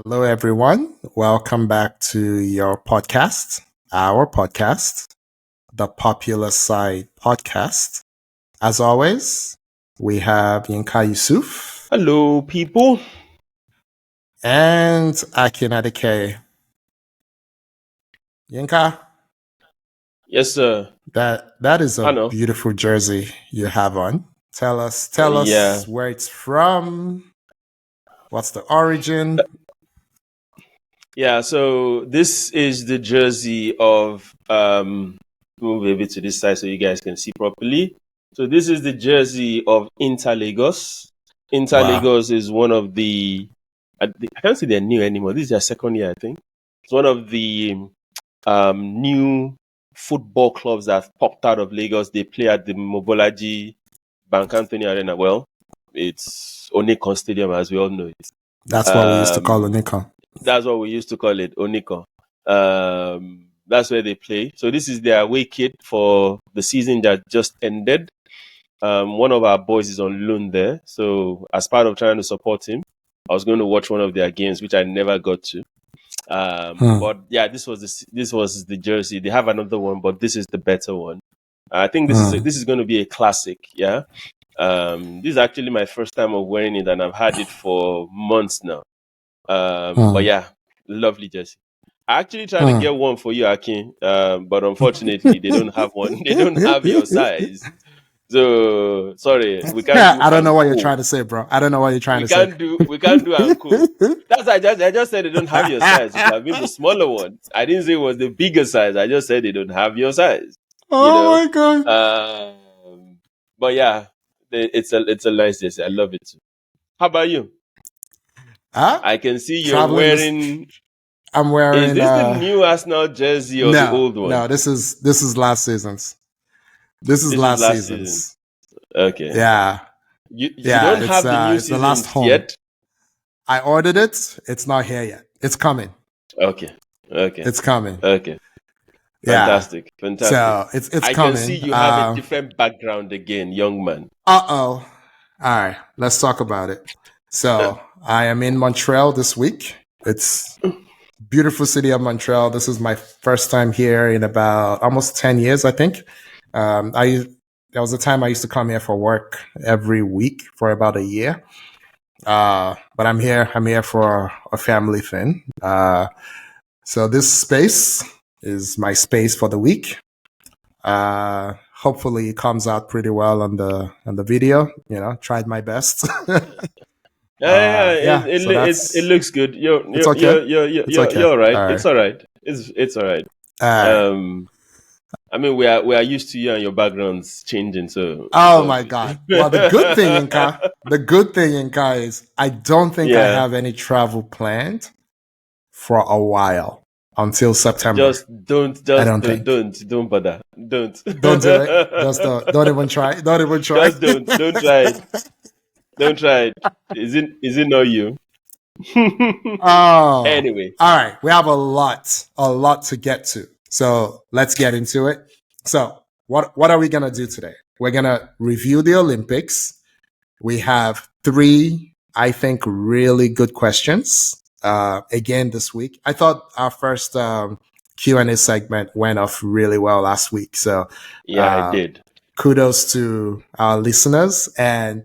Hello, everyone. Welcome back to our podcast, the Popular Side Podcast. As always, we have Yinka Yusuf Hello, people. and Akin Adike. Yinka, Yes, sir. that is a I know. beautiful jersey you have on. Tell us Yeah. where it's from. What's the origin? Yeah, so this is the jersey of move a bit to this side so you guys can see properly. So this is the jersey of Inter Lagos. Inter Wow. Lagos is one of I can't say they're new anymore. This is their second year, I think. It's one of the new football clubs that popped out of Lagos. They play at the Mobolaji Bank Anthony Arena. Well, it's Onikon Stadium, as we all know it. That's what we used to call Onikon. That's what we used to call it, Onikon. That's where they play. So this is their away kit for the season that just ended. One of our boys is on loan there. So as part of trying to support him, I was going to watch one of their games, which I never got to. But yeah, this was the jersey. They have another one, but this is the better one. I think this is going to be a classic. Yeah. This is actually my first time of wearing it, and I've had it for months now. But yeah, lovely jersey. I actually tried to get one for you, Akin, but unfortunately they don't have one. They don't have your size. So sorry, we can't. I don't know what you're trying to say, bro. I don't know what you're trying to say. We can't do Anko. That's I just said they don't have your size. It have been the smaller one. I didn't say it was the bigger size. I just said they don't have your size. My god. But yeah, it's a nice jersey. I love it too. How about you? I can see you're wearing. I'm wearing. Is this the new Arsenal jersey or the old one? No, this is last season's. This is last season's. Season. Okay. Yeah. You don't have the new season the last home yet? I ordered it. It's not here yet. It's coming. Okay. It's coming. Okay. Yeah. Fantastic. So it's coming. I can see you have a different background again, young man. All right. Let's talk about it. So I am in Montreal this week. It's beautiful city of Montreal. This is my first time here in about almost 10 years, I think. There was a time I used to come here for work every week for about a year. But I'm here for a family thing. So this space is my space for the week. Hopefully it comes out pretty well on the video. Tried my best. It looks good. You're all right. All right. It's all right. It's all right. I mean, we are used to you and your backgrounds changing. So. Oh my god! Well, the good thing, Inka, is I don't think I have any travel planned for a while until September. Just don't bother. Don't do it. Just don't even try. Don't even try. Just don't try it. Don't try it. Is it not you? Anyway. All right. We have a lot to get to. So let's get into it. So what are we going to do today? We're going to review the Olympics. We have 3, I think, really good questions. Again, this week. I thought our first Q&A segment went off really well last week. So yeah, it did. Kudos to our listeners. And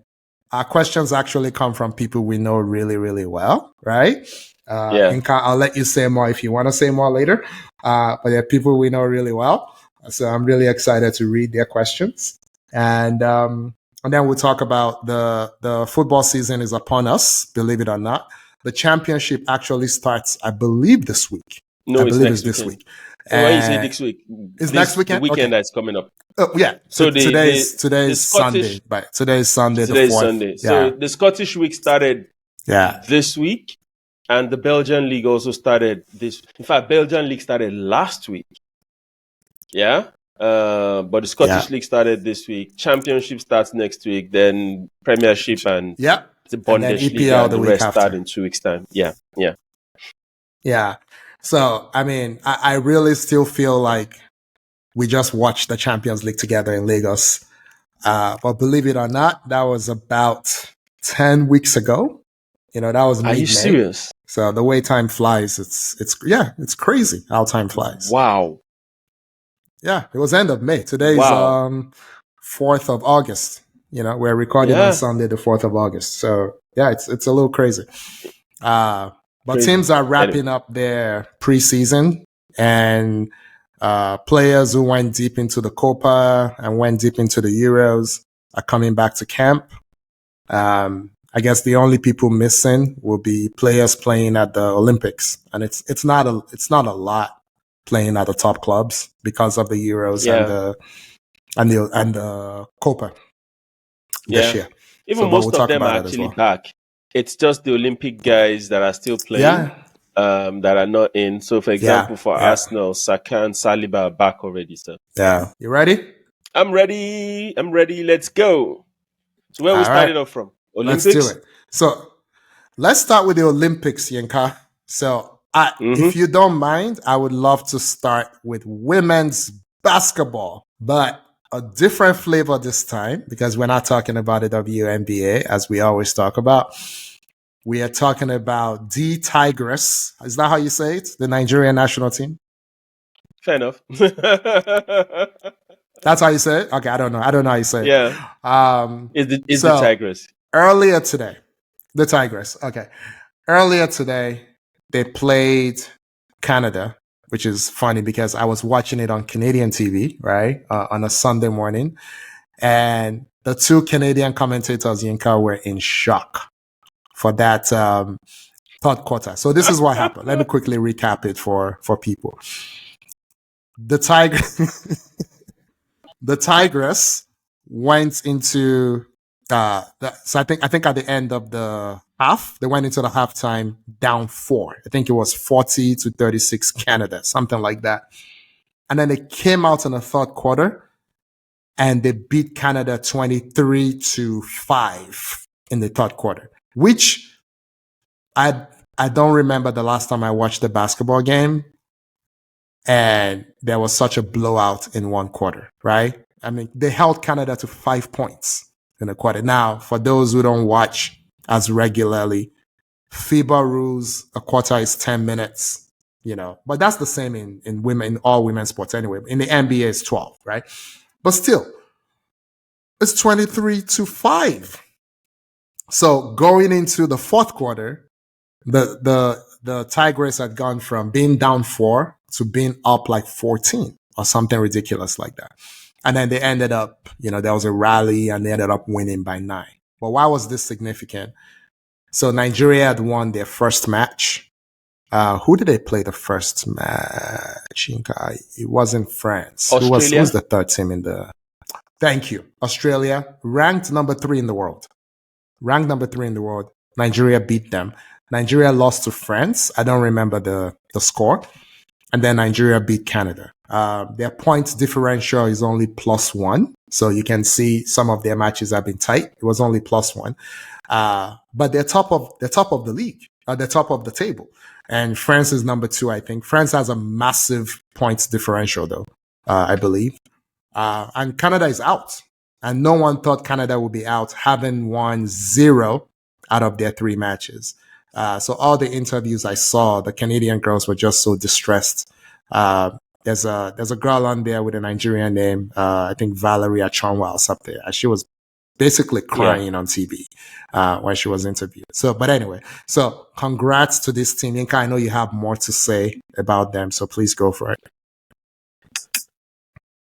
our questions actually come from people we know really, really well, right? Inka, I'll let you say more if you want to say more later. But they're people we know really well. So I'm really excited to read their questions. And then we'll talk about the football season is upon us, believe it or not. The championship actually starts, I believe, this week. No, I believe it's this week. Why you say next week? It's next weekend? The weekend that's coming up. Oh, yeah. So today's Sunday. But today's Sunday. Today's Sunday. So the Scottish week started this week. And the Belgian League also started this. In fact, Belgian League started last week. Yeah. But the Scottish League started this week. Championship starts next week. Then Premiership and the Bundesliga and the rest start in 2 weeks' time. Yeah. So, I mean, I really still feel like we just watched the Champions League together in Lagos. But believe it or not, that was about 10 weeks ago. That was mid-May. Are you serious? So the way time flies, it's crazy how time flies. Wow. Yeah, it was end of May. Today is Wow. 4th of August. We're recording on Yeah. Sunday, the 4th of August. So yeah, it's a little crazy. But Crazy. teams are wrapping up their preseason, and players who went deep into the Copa and went deep into the Euros are coming back to camp. I guess the only people missing will be players playing at the Olympics, and it's not a lot playing at the top clubs because of the Euros and the Copa this year. Even but most we'll of talk them about are it as actually well. back. It's just the Olympic guys that are still playing, that are not in. So, for example, for Arsenal, Saka and Saliba are back already. So, yeah, you ready? I'm ready. Let's go. So, where we started off from? Olympics? Let's do it. So, let's start with the Olympics, Yinka. So, if you don't mind, I would love to start with women's basketball, but a different flavor this time because we're not talking about the WNBA as we always talk about. We are talking about DTigress. Is that how you say it? The Nigerian national team? Fair enough. That's how you say it? Okay, I don't know how you say it. Yeah. It's the Tigress. Earlier today, the Tigress. Okay. Earlier today, they played Canada, which is funny because I was watching it on Canadian TV, right, on a Sunday morning. And the two Canadian commentators, Yinka, were in shock for that third quarter. So this is what happened. Let me quickly recap it for people. The Tigress went into so I think at the end of the half, they went into the halftime down 4. I think it was 40-36 Canada, something like that. And then they came out in the third quarter and they beat Canada 23-5 in the third quarter, which I don't remember the last time I watched a basketball game and there was such a blowout in one quarter, right? I mean, they held Canada to 5 points in a quarter. Now, for those who don't watch as regularly, FIBA rules, a quarter is 10 minutes, but that's the same in all women's sports anyway. In the NBA, it's 12, right? But still, it's 23-5. So going into the fourth quarter, the Tigress had gone from being down 4 to being up like 14 or something ridiculous like that. And then they ended up, there was a rally and they ended up winning by 9. But why was this significant? So Nigeria had won their first match. Who did they play the first match? It wasn't France. Australia? Who's the third team in the... Thank you. Australia, ranked number 3 in the world. Nigeria beat them. Nigeria lost to France. I don't remember the score. And then Nigeria beat Canada. Their points differential is only +1. So you can see some of their matches have been tight. It was only +1. But they're top of the league. They're top of the table. And France is number 2, I think. France has a massive points differential, though, I believe. And Canada is out. And no one thought Canada would be out, having won 0 out of their 3 matches. So all the interviews I saw, the Canadian girls were just so distressed. There's a girl on there with a Nigerian name, I think Valerie Achonwa or something. She was basically crying on TV when she was interviewed. But anyway, so congrats to this team. Yinka, I know you have more to say about them, so please go for it.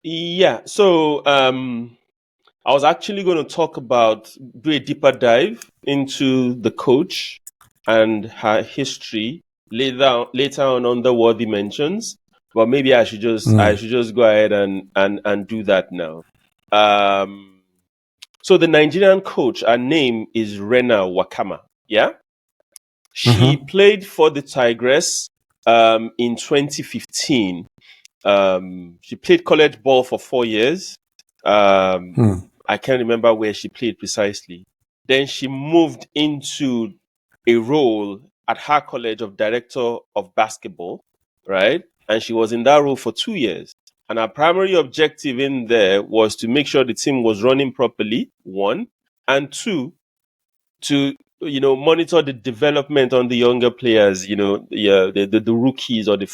Yeah. So I was actually going to do a deeper dive into the coach and her history later on the worthy mentions. But maybe I should just go ahead and do that now. So the Nigerian coach, her name is Rena Wakama. Yeah. She played for the Tigress in 2015. She played college ball for 4 years. I can't remember where she played precisely. Then she moved into a role at her college of director of basketball, right? And she was in that role for 2 years. And her primary objective in there was to make sure the team was running properly, 1, and 2, to monitor the development on the younger players, the rookies or the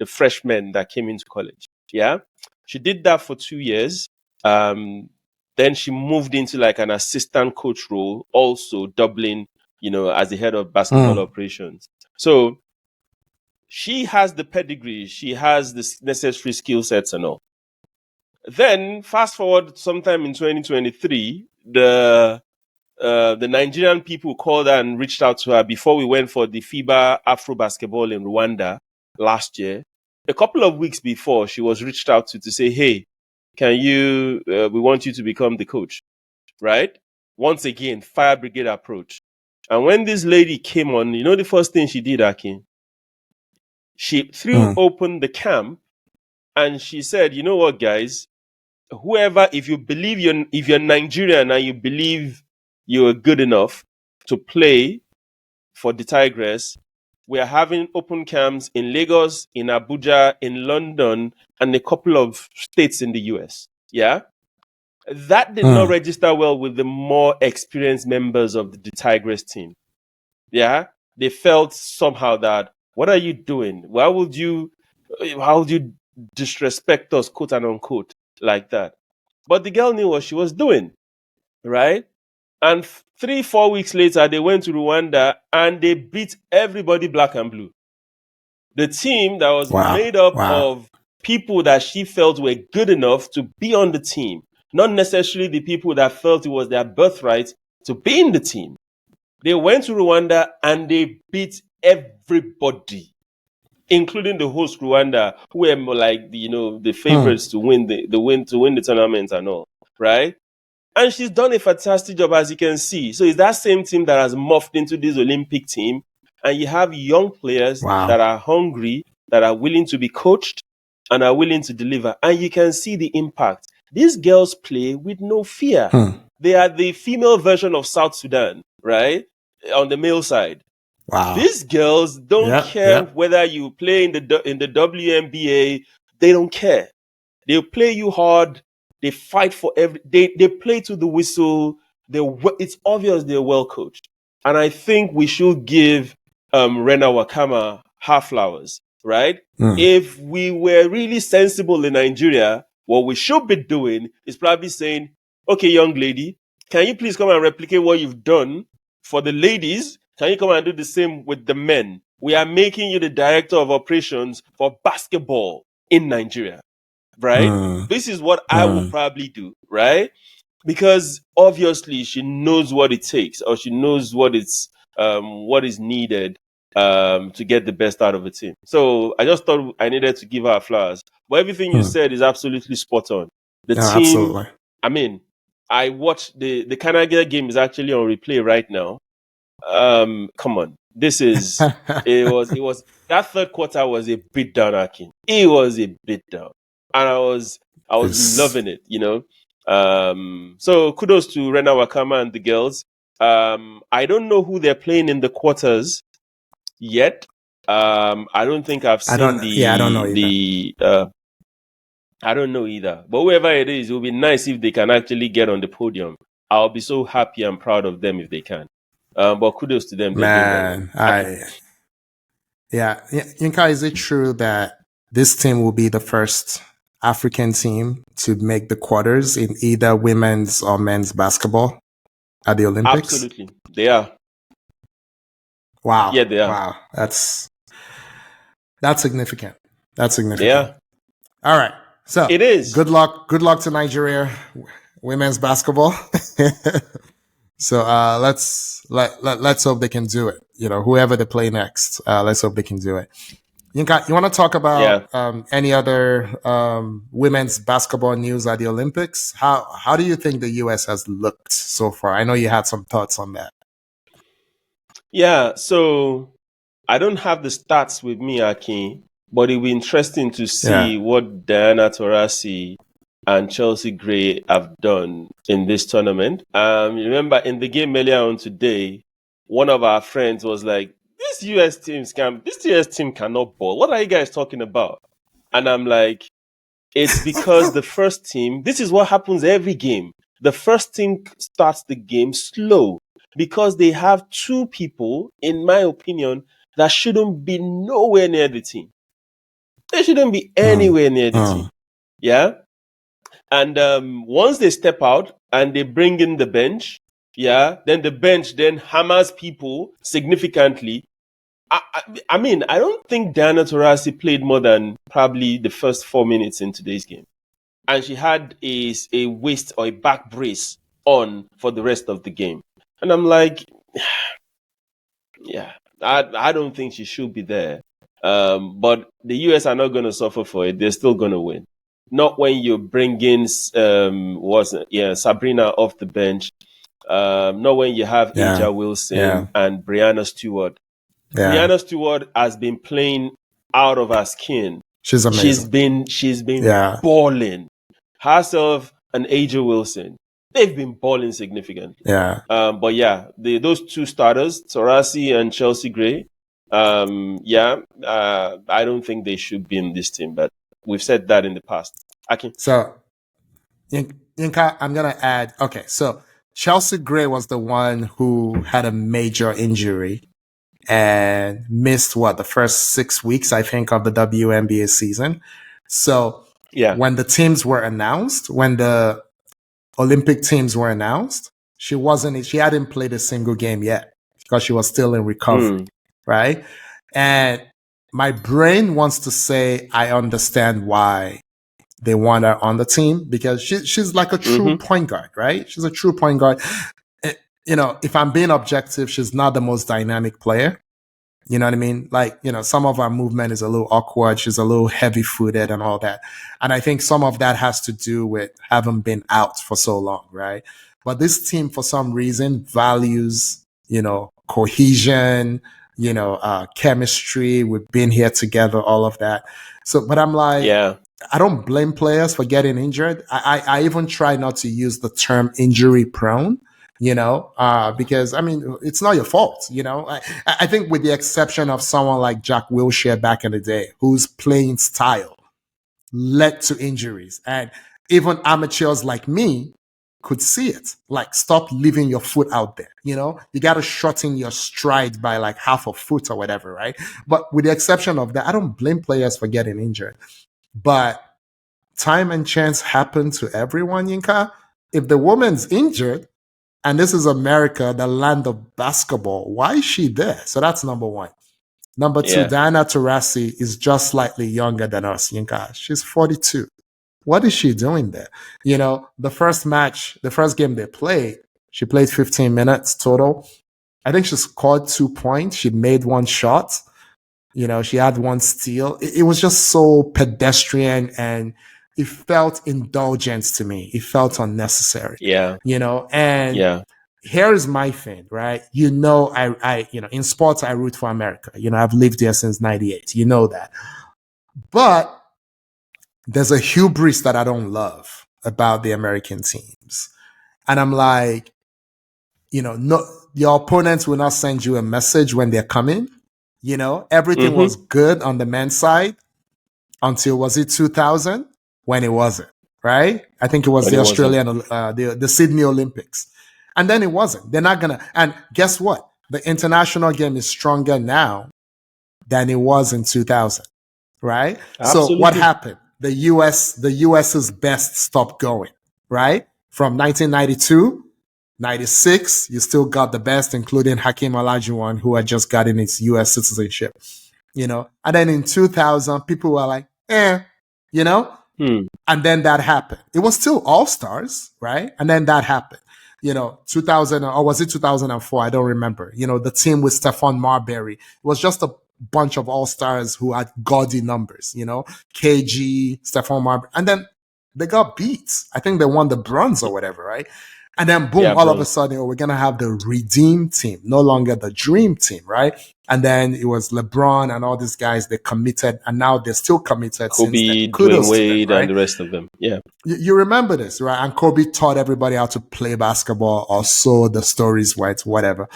freshmen that came into college. Yeah. She did that for 2 years. Then she moved into like an assistant coach role, also doubling, as the head of basketball operations. So she has the pedigree, she has the necessary skill sets and all. Then fast forward sometime in 2023, the Nigerian people called her and reached out to her before we went for the FIBA Afro Basketball in Rwanda last year. A couple of weeks before, she was reached out to say, hey, we want you to become the coach, right? Once again, fire brigade approach. And when this lady came on, the first thing she did, Akin? She threw open the camp and she said, you know what, guys? Whoever, if you're Nigerian and you believe you're good enough to play for the Tigress, we are having open camps in Lagos, in Abuja, in London, and a couple of states in the US. Yeah. That did not register well with the more experienced members of the Tigress team. Yeah. They felt somehow that, what are you doing? How would you disrespect us, quote and unquote, like that? But the girl knew what she was doing, right? And 3-4 weeks later, they went to Rwanda and they beat everybody black and blue. The team that was made up of people that she felt were good enough to be on the team, not necessarily the people that felt it was their birthright to be in the team. They went to Rwanda and they beat everybody, including the host Rwanda, who were more like the favorites to win the tournament and all, right? And she's done a fantastic job, as you can see. So it's that same team that has morphed into this Olympic team, and you have young players that are hungry, that are willing to be coached, and are willing to deliver. And you can see the impact. These girls play with no fear. They are the female version of South Sudan, right? On the male side. These girls don't care whether you play in the WNBA. They don't care. They'll play you hard. They fight for they play to the whistle. It's obvious they're well coached. And I think we should give Rena Wakama her flowers, right? If we were really sensible in Nigeria, what we should be doing is probably saying, okay, young lady, can you please come and replicate what you've done for the ladies? Can you come and do the same with the men? We are making you the director of operations for basketball in Nigeria, right? This is what I will probably do, right? Because obviously she knows what it takes, or she knows what is needed to get the best out of a team. So I just thought I needed to give her flowers. But everything you said is absolutely spot on. The team, absolutely. I mean, I watched the Canada game is actually on replay right now. Come on. It was that third quarter was a bit down, Akin. It was a bit down. And I was loving it, So kudos to Rena Wakama and the girls. I don't know who they're playing in the quarters yet. I don't think I've seen I don't know either. I don't know either. But whoever it is, it would be nice if they can actually get on the podium. I'll be so happy and proud of them if they can. But kudos to them. Man, Yinka, is it true that this team will be the first African team to make the quarters in either women's or men's basketball at the Olympics? Absolutely. They are. Wow. Yeah, they are. Wow. That's significant. That's significant. Yeah. All right. So it is. Good luck to Nigeria women's basketball. So let's hope they can do it. Whoever they play next, let's hope they can do it. You want to talk about any other women's basketball news at the Olympics? How do you think the US has looked so far? I know you had some thoughts on that. Yeah, so I don't have the stats with me, Akin, but it'll be interesting to see what Diana Taurasi and Chelsea Gray have done in this tournament. Remember, in the game earlier on today, one of our friends was like, this US team cannot ball. What are you guys talking about? And I'm like, it's because the first team, this is what happens every game. The first team starts the game slow. because they have two people, in my opinion, that shouldn't be nowhere near the team. They shouldn't be anywhere near the team. Yeah. And once they step out and they bring in the bench, yeah, then the bench then hammers people significantly. I mean, I don't think Diana Taurasi played more than probably the first 4 minutes in today's game. And she had a waist or a back brace on for the rest of the game. And I'm like, yeah, I don't think she should be there. But the US are not going to suffer for it. They're still going to win. Not when you bring in Sabrina off the bench. Not when you have Aja Wilson and Brianna Stewart. Brianna Stewart has been playing out of her skin. She's amazing. She's been balling. Herself and Aja Wilson, they've been balling significantly. But yeah, those two starters, Taurasi and Chelsea Gray, I don't think they should be in this team, but we've said that in the past. So, Yinka, I'm going to add, okay, so Chelsea Gray was the one who had a major injury and missed the first 6 weeks, I think, of the WNBA season. So when the teams were announced, when the Olympic teams were announced, she hadn't played a single game yet because she was still in recovery, right? And my brain wants to say, I understand why they want her on the team because she's like a true point guard, right? She's a true point guard. If I'm being objective, she's not the most dynamic player. You know what I mean? Like, some of our movement is a little awkward. She's a little heavy footed and all that. And I think some of that has to do with having been out for so long, right? But this team, for some reason, values, cohesion, chemistry. We've been here together, all of that. So, but I'm like, I don't blame players for getting injured. I even try not to use the term injury prone. Because I mean, it's not your fault. I think with the exception of someone like Jack Wilshere back in the day, whose playing style led to injuries, and even amateurs like me could see it. Like, stop leaving your foot out there. You got to shorten your stride by like half a foot or whatever, right? But with the exception of that, I don't blame players for getting injured. But time and chance happen to everyone, Yinka. If the woman's injured, and this is America, the land of basketball, why is she there? So that's number one. Number two, Diana Taurasi is just slightly younger than us, Yinka. She's 42. What is she doing there? The first game they played, she played 15 minutes total. I think she scored 2 points. She made one shot. She had one steal. It was just so pedestrian and it felt indulgent to me. It felt unnecessary. Here's my thing, right? I in sports, I root for America. I've lived here since 98. You know that. But there's a hubris that I don't love about the American teams. And I'm like, no, your opponents will not send you a message when they're coming. Everything was good on the men's side until, was it 2000? When it wasn't, right? I think it was the Sydney Olympics. And then it wasn't. They're not going to. And guess what? The international game is stronger now than it was in 2000, right? Absolutely. So what happened? The US's best stopped going, right? From 1992, 96, you still got the best, including Hakeem Olajuwon, who had just gotten his US citizenship, And then in 2000, people were like, And then that happened. It was still all-stars, right? And then that happened. 2000, or was it 2004? I don't remember. The team with Stephon Marbury. It was just a bunch of all-stars who had gaudy numbers, KG, Stephon Marbury. And then they got beat. I think they won the bronze or whatever, right? And then boom, all of a sudden, we're going to have the Redeem team, no longer the Dream team, right? And then it was LeBron and all these guys, they committed, and now they're still committed. Kobe, Dwayne Wade, right? And the rest of them. Yeah. You remember this, right? And Kobe taught everybody how to play basketball, or so the stories went, whatever.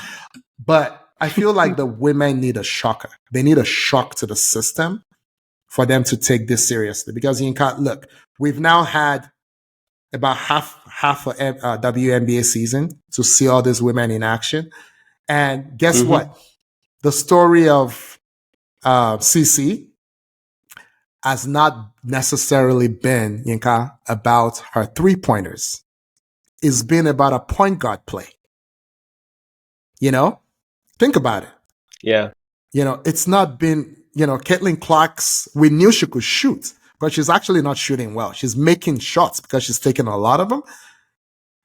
But I feel like the women need a shocker. They need a shock to the system for them to take this seriously. Because you can't look, we've now had about half a WNBA season to see all these women in action. And guess what? The story of CC has not necessarily been, Yinka, about her 3-pointers. It's been about a point guard play. You know, think about it. Yeah. You know, it's not been, Caitlin Clark's, we knew she could shoot, but she's actually not shooting well. She's making shots because she's taking a lot of them.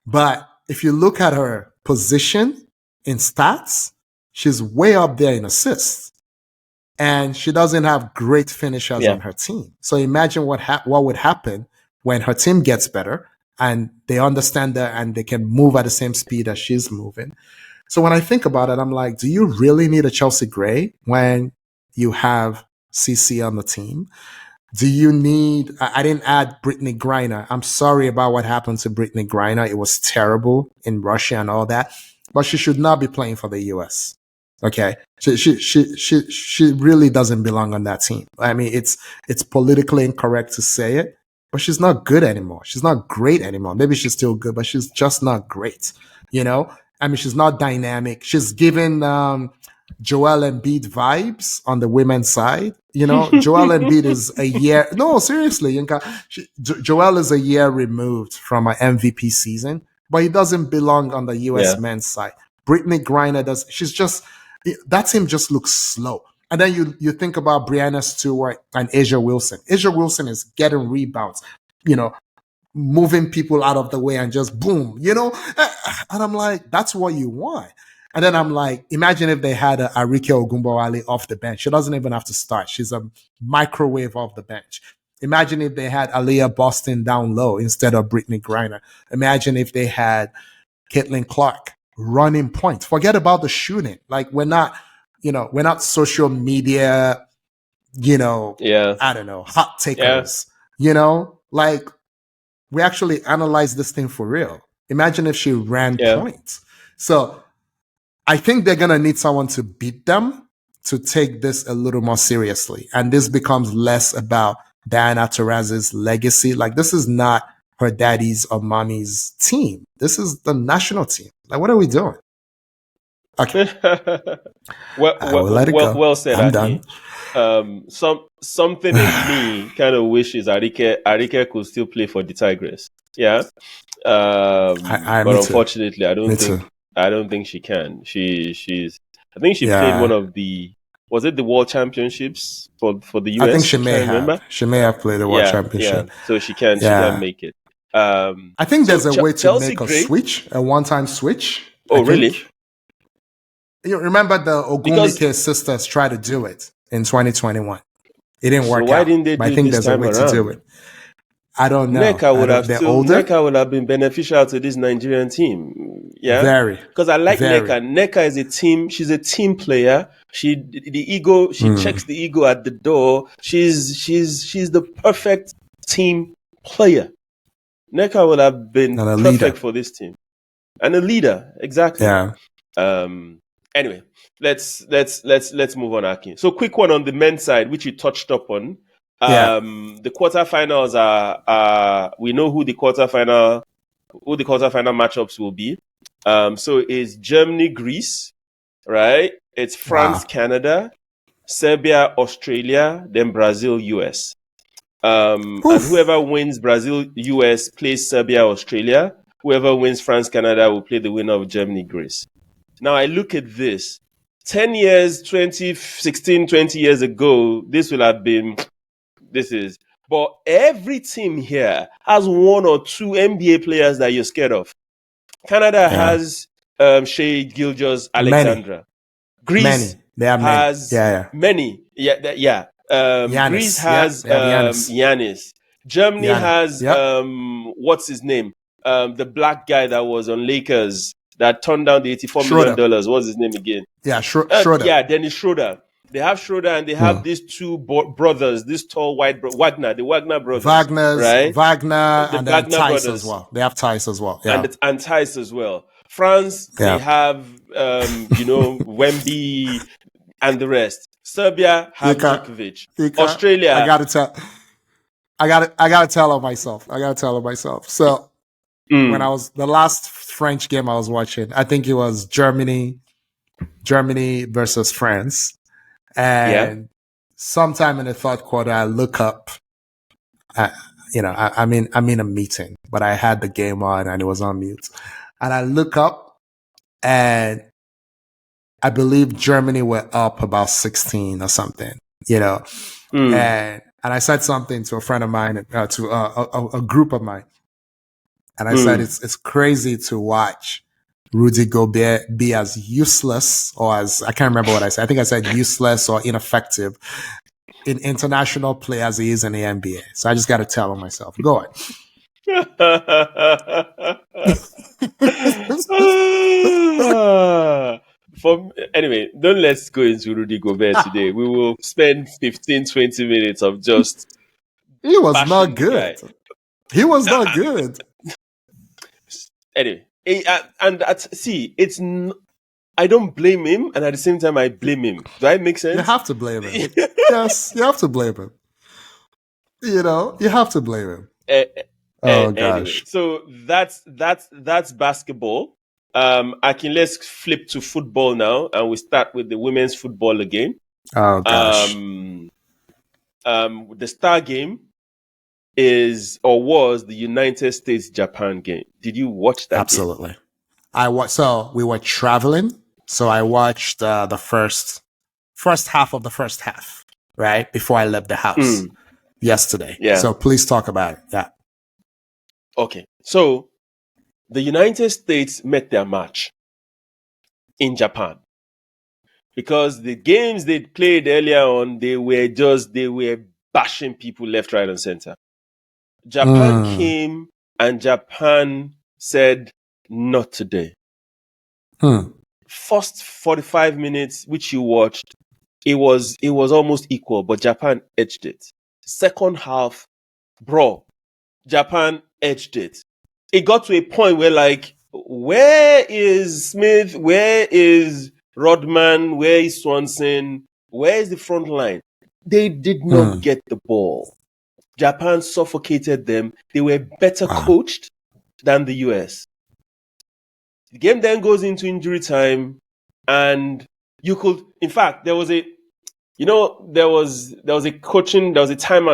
But if you look at her position in stats, she's way up there in assists. And she doesn't have great finishers on her team. So imagine what would happen when her team gets better and they understand that and they can move at the same speed as she's moving. So when I think about it, I'm like, do you really need a Chelsea Gray when you have CC on the team? Do you need, I didn't add Brittany Griner. I'm sorry about what happened to Brittany Griner. It was terrible in Russia and all that, but she should not be playing for the US. Okay. She really doesn't belong on that team. I mean, it's politically incorrect to say it, but she's not good anymore. She's not great anymore. Maybe she's still good, but she's just not great. I mean, she's not dynamic. She's given Joel Embiid vibes on the women's side. Joel Embiid is a year. No, seriously, Joel is a year removed from an MVP season, but he doesn't belong on the US men's side. Brittany Griner does. That team just looks slow. And then you think about Brianna Stewart and Asia Wilson. Asia Wilson is getting rebounds, moving people out of the way and just boom, and I'm like, that's what you want. And then I'm like, imagine if they had Arike Ogunbowale off the bench. She doesn't even have to start. She's a microwave off the bench. Imagine if they had Aaliyah Boston down low instead of Brittany Griner. Imagine if they had Caitlin Clark running point. Forget about the shooting. Like we're not social media, I don't know, hot takers, like we actually analyze this thing for real. Imagine if she ran points. So I think they're going to need someone to beat them to take this a little more seriously. And this becomes less about Diana Taurasi's legacy. Like this is not her daddy's or mommy's team. This is the national team. Like, what are we doing? Okay. Well said, I'm Aki. done. Something in me kind of wishes Arike could still play for DTigress. Yeah. But unfortunately, I don't think she can. I think she played one of the, was it the World Championships for the US? I think she may have. Remember? She may have played the World Championship. Yeah. So she can make it. I think there's a way to Chelsea make a switch, a one-time switch. Oh, really? You remember the Ogunlike sisters tried to do it in 2021. It didn't work out. Why didn't they do it? I think there's a way to do it. I don't know. Neka would have been beneficial to this Nigerian team. Yeah, very. Because I like Neka. Neka is a team. She's a team player. She checks the ego at the door. She's the perfect team player. Neka would have been perfect for this team, and a leader, exactly. Yeah. Anyway, let's move on, Aki. So, quick one on the men's side, which you touched upon. The quarterfinals are we know who the quarterfinal matchups will be. So it's Germany, Greece, right? It's France, Canada, Serbia, Australia, then Brazil, US. And whoever wins Brazil, US plays Serbia, Australia. Whoever wins France, Canada will play the winner of Germany, Greece. Now I look at this. 10 years, 2016, 20 years ago, this will have been. But every team here has one or two NBA players that you're scared of. Canada has Shea Gilgeous-Alexandra. Greece has many. Greece has Giannis. Germany has what's his name? The black guy that was on Lakers that turned down the $84 million. What's his name again? Yeah, Schroeder. Dennis Schroeder. They have Schroeder and they have these two brothers, this tall white Wagner, the Wagner brothers. Right? Wagner and then Tice as well. They have Tice as well. Yeah. And Tice as well. France, they have, Wemby and the rest. Serbia have Djokovic. Australia. I gotta tell her myself. So when I was the last French game I was watching. I think it was Germany versus France, and sometime in the third quarter, I look up. I'm in a meeting, but I had the game on and it was on mute, and I look up, and I believe Germany were up about 16 or something, and I said something to a friend of mine, to a group of mine, and I said it's crazy to watch Rudy Gobert be as useless, or as, I can't remember what I said. I think I said useless or ineffective in international play as he is in the NBA. So I just got to tell him myself. Go on. Anyway, don't let's go into Rudy Gobert today. We will spend 15-20 minutes of just he was not the guy. good. He was not good. Anyway, see, I don't blame him, and at the same time, I blame him. Do I make sense? You have to blame him. Yes, you have to blame him. You have to blame him. Anyway, gosh. So that's basketball. Akin, let's flip to football now, and we start with the women's football again. Oh gosh. The star game was the United States Japan game. Did you watch that? Absolutely. So we were traveling. So I watched the first half of the first half, right before I left the house yesterday. Yeah. So please talk about it. Yeah. Okay. So the United States met their match in Japan, because the games they played earlier on, they were bashing people left, right, and center. Japan came, and Japan said, "Not today." First 45 minutes, which you watched, it was almost equal, but Japan edged it. Second half, Japan edged it. It got to a point where, like, where is Smith? Where is Rodman? Where is Swanson? Where is the front line? They did not get the ball. Japan suffocated them. They were better coached than the US. The game then goes into injury time, and in fact, there was a timeout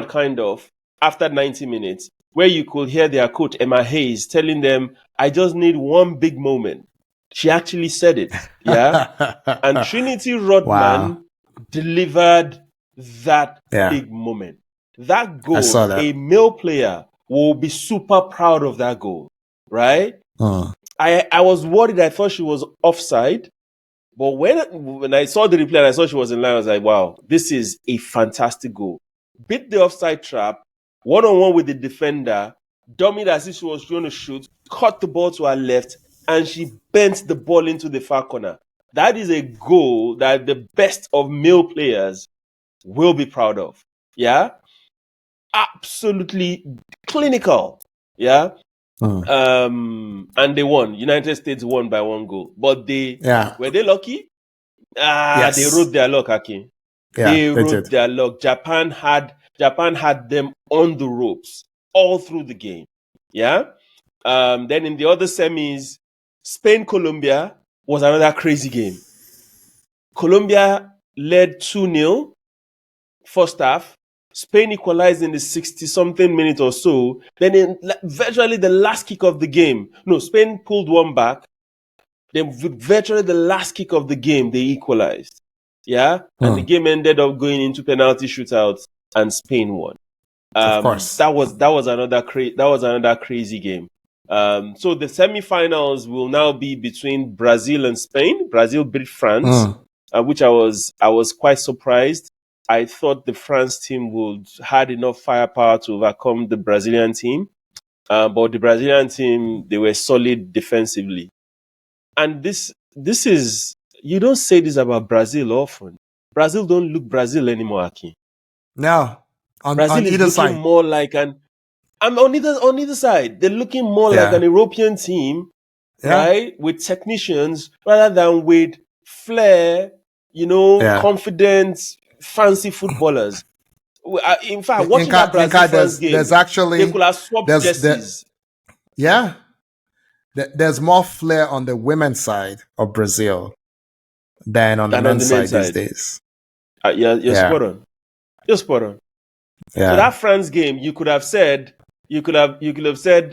kind of after 90 minutes where you could hear their coach, Emma Hayes, telling them, "I just need one big moment." She actually said it. Yeah. And Trinity Rodman delivered that big moment. That goal, a male player will be super proud of that goal, right? I was worried. I thought she was offside. But when I saw the replay and I saw she was in line, I was like, wow, this is a fantastic goal. Beat the offside trap, one-on-one with the defender, dummied as if she was trying to shoot, caught the ball to her left, and she bent the ball into the far corner. That is a goal that the best of male players will be proud of. Yeah? Absolutely clinical. Yeah? And they won. United States won by 1 goal. But were they lucky? Yes. They rode their luck, Aki. They rode their luck. Japan had them on the ropes all through the game. Yeah. Then in the other semis, Spain-Colombia was another crazy game. Colombia led 2-0 first half. Spain equalized in the 60-something minute or so. Then in virtually the last kick of the game, Spain pulled one back. Then virtually the last kick of the game, they equalized. Yeah? And the game ended up going into penalty shootouts, and Spain won. Of course. That was another crazy game. So the semifinals will now be between Brazil and Spain. Brazil beat France, which I was quite surprised. I thought the France team had enough firepower to overcome the Brazilian team. But the Brazilian team, they were solid defensively. And this is, you don't say this about Brazil often. Brazil don't look Brazil anymore, Aki. No. Brazil is either looking side. more like on either side. They're looking more like an European team, right? With technicians rather than with flair, confident, fancy footballers. In fact, watching that Brazil-France game, they could have swapped jerseys. Yeah. there's more flair on the women's side of Brazil than on the And on the men's men's side these side, days. you're spot on. You're spot on. So Yeah. that France game, you could have said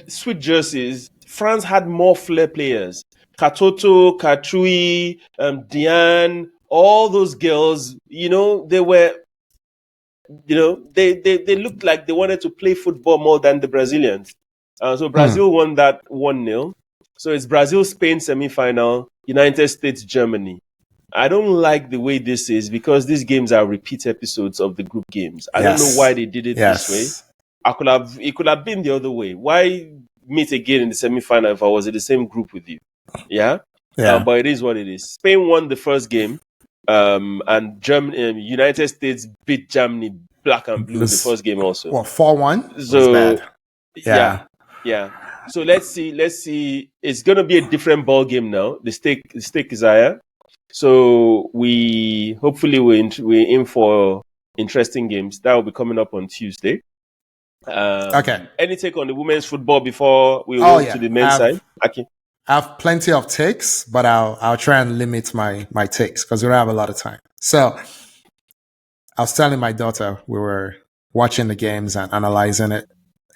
sweet jerseys. France had more flair players. Katoto, Katrui, Diane, all those girls. They were. They looked like they wanted to play football more than the Brazilians. So Brazil won that 1-0. So it's Brazil-Spain semi-final, United States-Germany. I don't like the way this is because these games are repeat episodes of the group games. I don't know why they did it this way. It could have been the other way. Why meet again in the semi-final if I was in the same group with you? Yeah. But it is what it is. Spain won the first game, and Germany, United States beat Germany black and blue in the first game also. 4-1? So was bad. Yeah. So let's see. It's gonna be a different ball game now. The stake is higher. So we we're in for interesting games. That will be coming up on Tuesday. Okay. Any take on the women's football before we move to the men's side? Okay. I have plenty of takes, but I'll try and limit my takes because we don't have a lot of time. So I was telling my daughter, we were watching the games and analyzing it,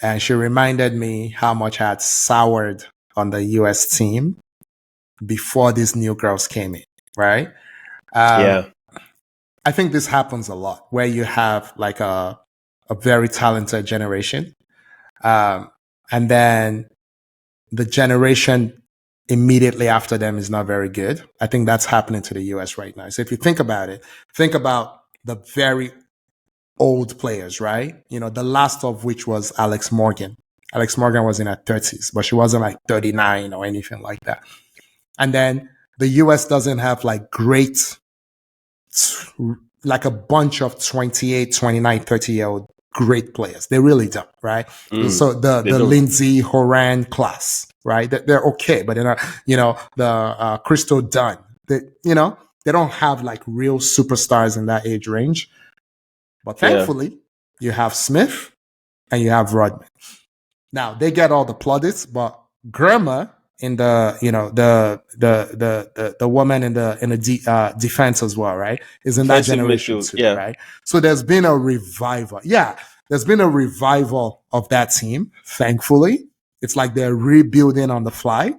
and she reminded me how much I had soured on the US team before these new girls came in, right? I think this happens a lot where you have like a very talented generation, and then the generation immediately after them is not very good. I think that's happening to the US right now. So if you think about it, think about the very old players, right? The last of which was Alex Morgan. Alex Morgan was in her 30s, but she wasn't like 39 or anything like that. And then the US doesn't have like like a bunch of 28, 29, 30-year-old great players. They really don't, right? So the Lindsay Horan class, right? They're okay, but they're not, the Crystal Dunn, they don't have like real superstars in that age range. But thankfully, you have Smith and you have Rodman. Now they get all the plaudits, but Grandma in the the woman in the defense as well, right? Is in that generation too, right? So there's been a revival. Yeah, there's been a revival of that team. Thankfully, it's like they're rebuilding on the fly.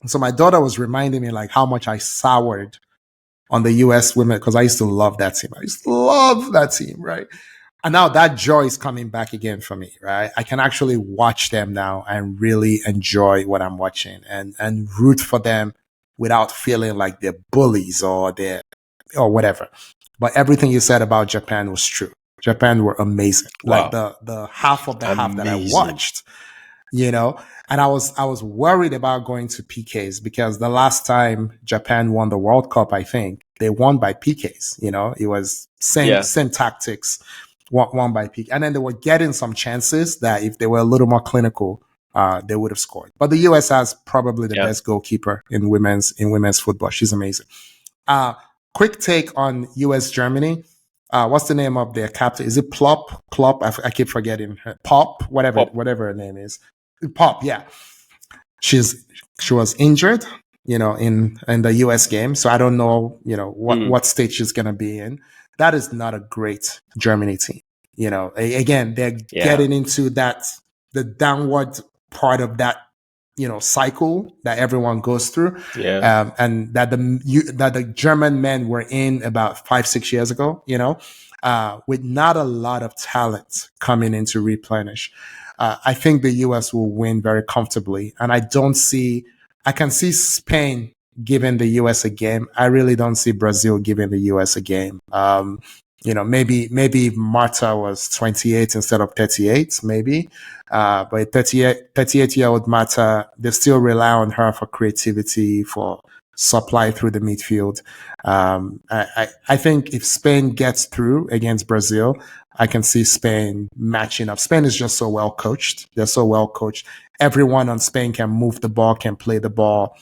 So my daughter was reminding me like how much I soured on the US women because I used to love that team. I used to love that team, right? And now that joy is coming back again for me, right? I can actually watch them now and really enjoy what I'm watching and root for them without feeling like they're bullies or whatever. But everything you said about Japan was true. Japan were amazing. Wow. Like the half of the half that I watched, and I was worried about going to PKs because the last time Japan won the World Cup, I think they won by PKs. It was same tactics. Won by PK. And then they were getting some chances that if they were a little more clinical, they would have scored. But the US has probably the best goalkeeper in women's football. She's amazing. Quick take on US Germany. What's the name of their captain? Is it Plop? I keep forgetting her. Pop, whatever her name is. Pop, yeah. She was injured, in the US game. So I don't know, what state she's gonna be in. That is not a great Germany team. Again, they're getting into the downward part of that, cycle that everyone goes through. Yeah. And that the German men were in about 5-6 years ago, with not a lot of talent coming in to replenish. I think the US will win very comfortably. And I can see Spain giving the US a game. I really don't see Brazil giving the US a game. Maybe Marta was 28 instead of 38, maybe. But 38-year-old Marta, they still rely on her for creativity, for supply through the midfield. I think if Spain gets through against Brazil, I can see Spain matching up. Spain is just so well coached. They're so well coached. Everyone on Spain can move the ball, can play the ball.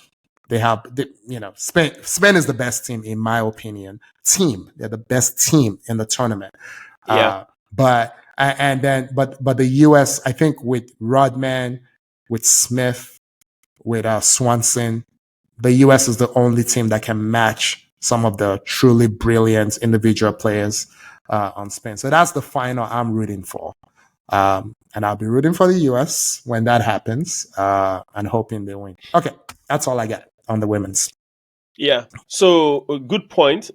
Spain is the best team in my opinion. They're the best team in the tournament. But the US, I think with Rodman, with Smith, with Swanson. The US is the only team that can match some of the truly brilliant individual players on Spain. So that's the final I'm rooting for. And I'll be rooting for the US when that happens and hoping they win. Okay, that's all I got on the women's. Yeah. So a good point.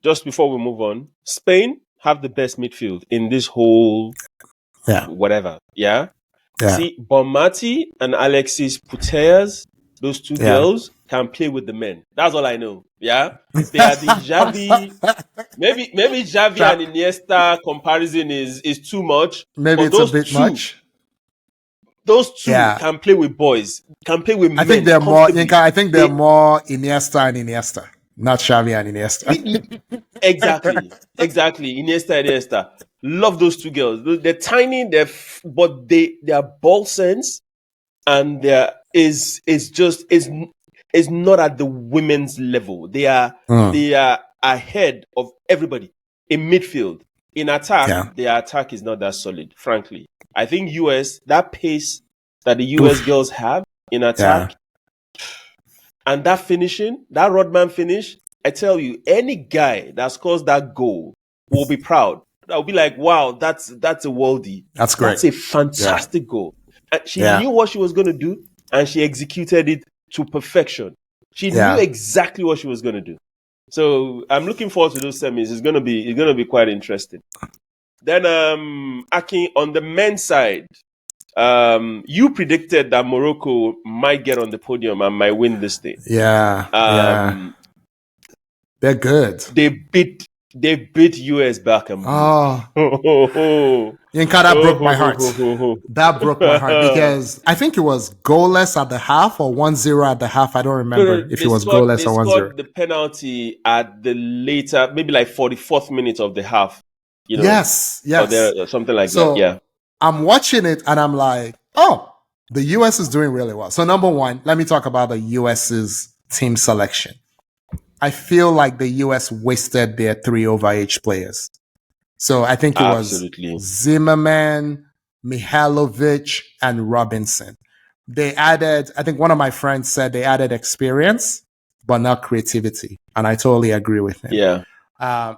Just before we move on, Spain have the best midfield in this whole whatever. Yeah. See, Bonmati and Alexis Putellas, those two girls can play with the men. That's all I know. Yeah. They are the Xavi. Maybe Xavi and Iniesta comparison is too much. Maybe it's a bit much. Those two can play with boys, can play with men. I think they're more Iniesta and Iniesta, not Xavi and Iniesta. Exactly. Iniesta. Love those two girls. They're tiny, but their ball sense and their is not at the women's level. They are ahead of everybody in midfield. In attack, their attack is not that solid, frankly. I think US, that pace that the US girls have in attack and that finishing, that Rodman finish, I tell you, any guy that scores that goal will be proud. I'll be like, wow, that's a worldie. That's great. That's a fantastic goal. And she knew what she was going to do and she executed it to perfection. She knew exactly what she was going to do. So I'm looking forward to those semis. It's going to be quite interesting. Then, Akin, on the men's side, you predicted that Morocco might get on the podium and might win this thing. Yeah. They're good. They beat US back and Yinka, that broke my heart. That broke my heart because I think it was goalless at the half or 1-0 at the half. I don't remember if it was goalless or 1-0. They scored the penalty at the later, maybe like 44th minute of the half. You know, yes. Or something like that. Yeah. I'm watching it and I'm like, oh, the US is doing really well. So number one, let me talk about the US's team selection. I feel like the US wasted their 3 overage players. So I think it was Zimmerman, Mihailovic, and Robinson. They added, I think one of my friends said they added experience, but not creativity. And I totally agree with him. Yeah.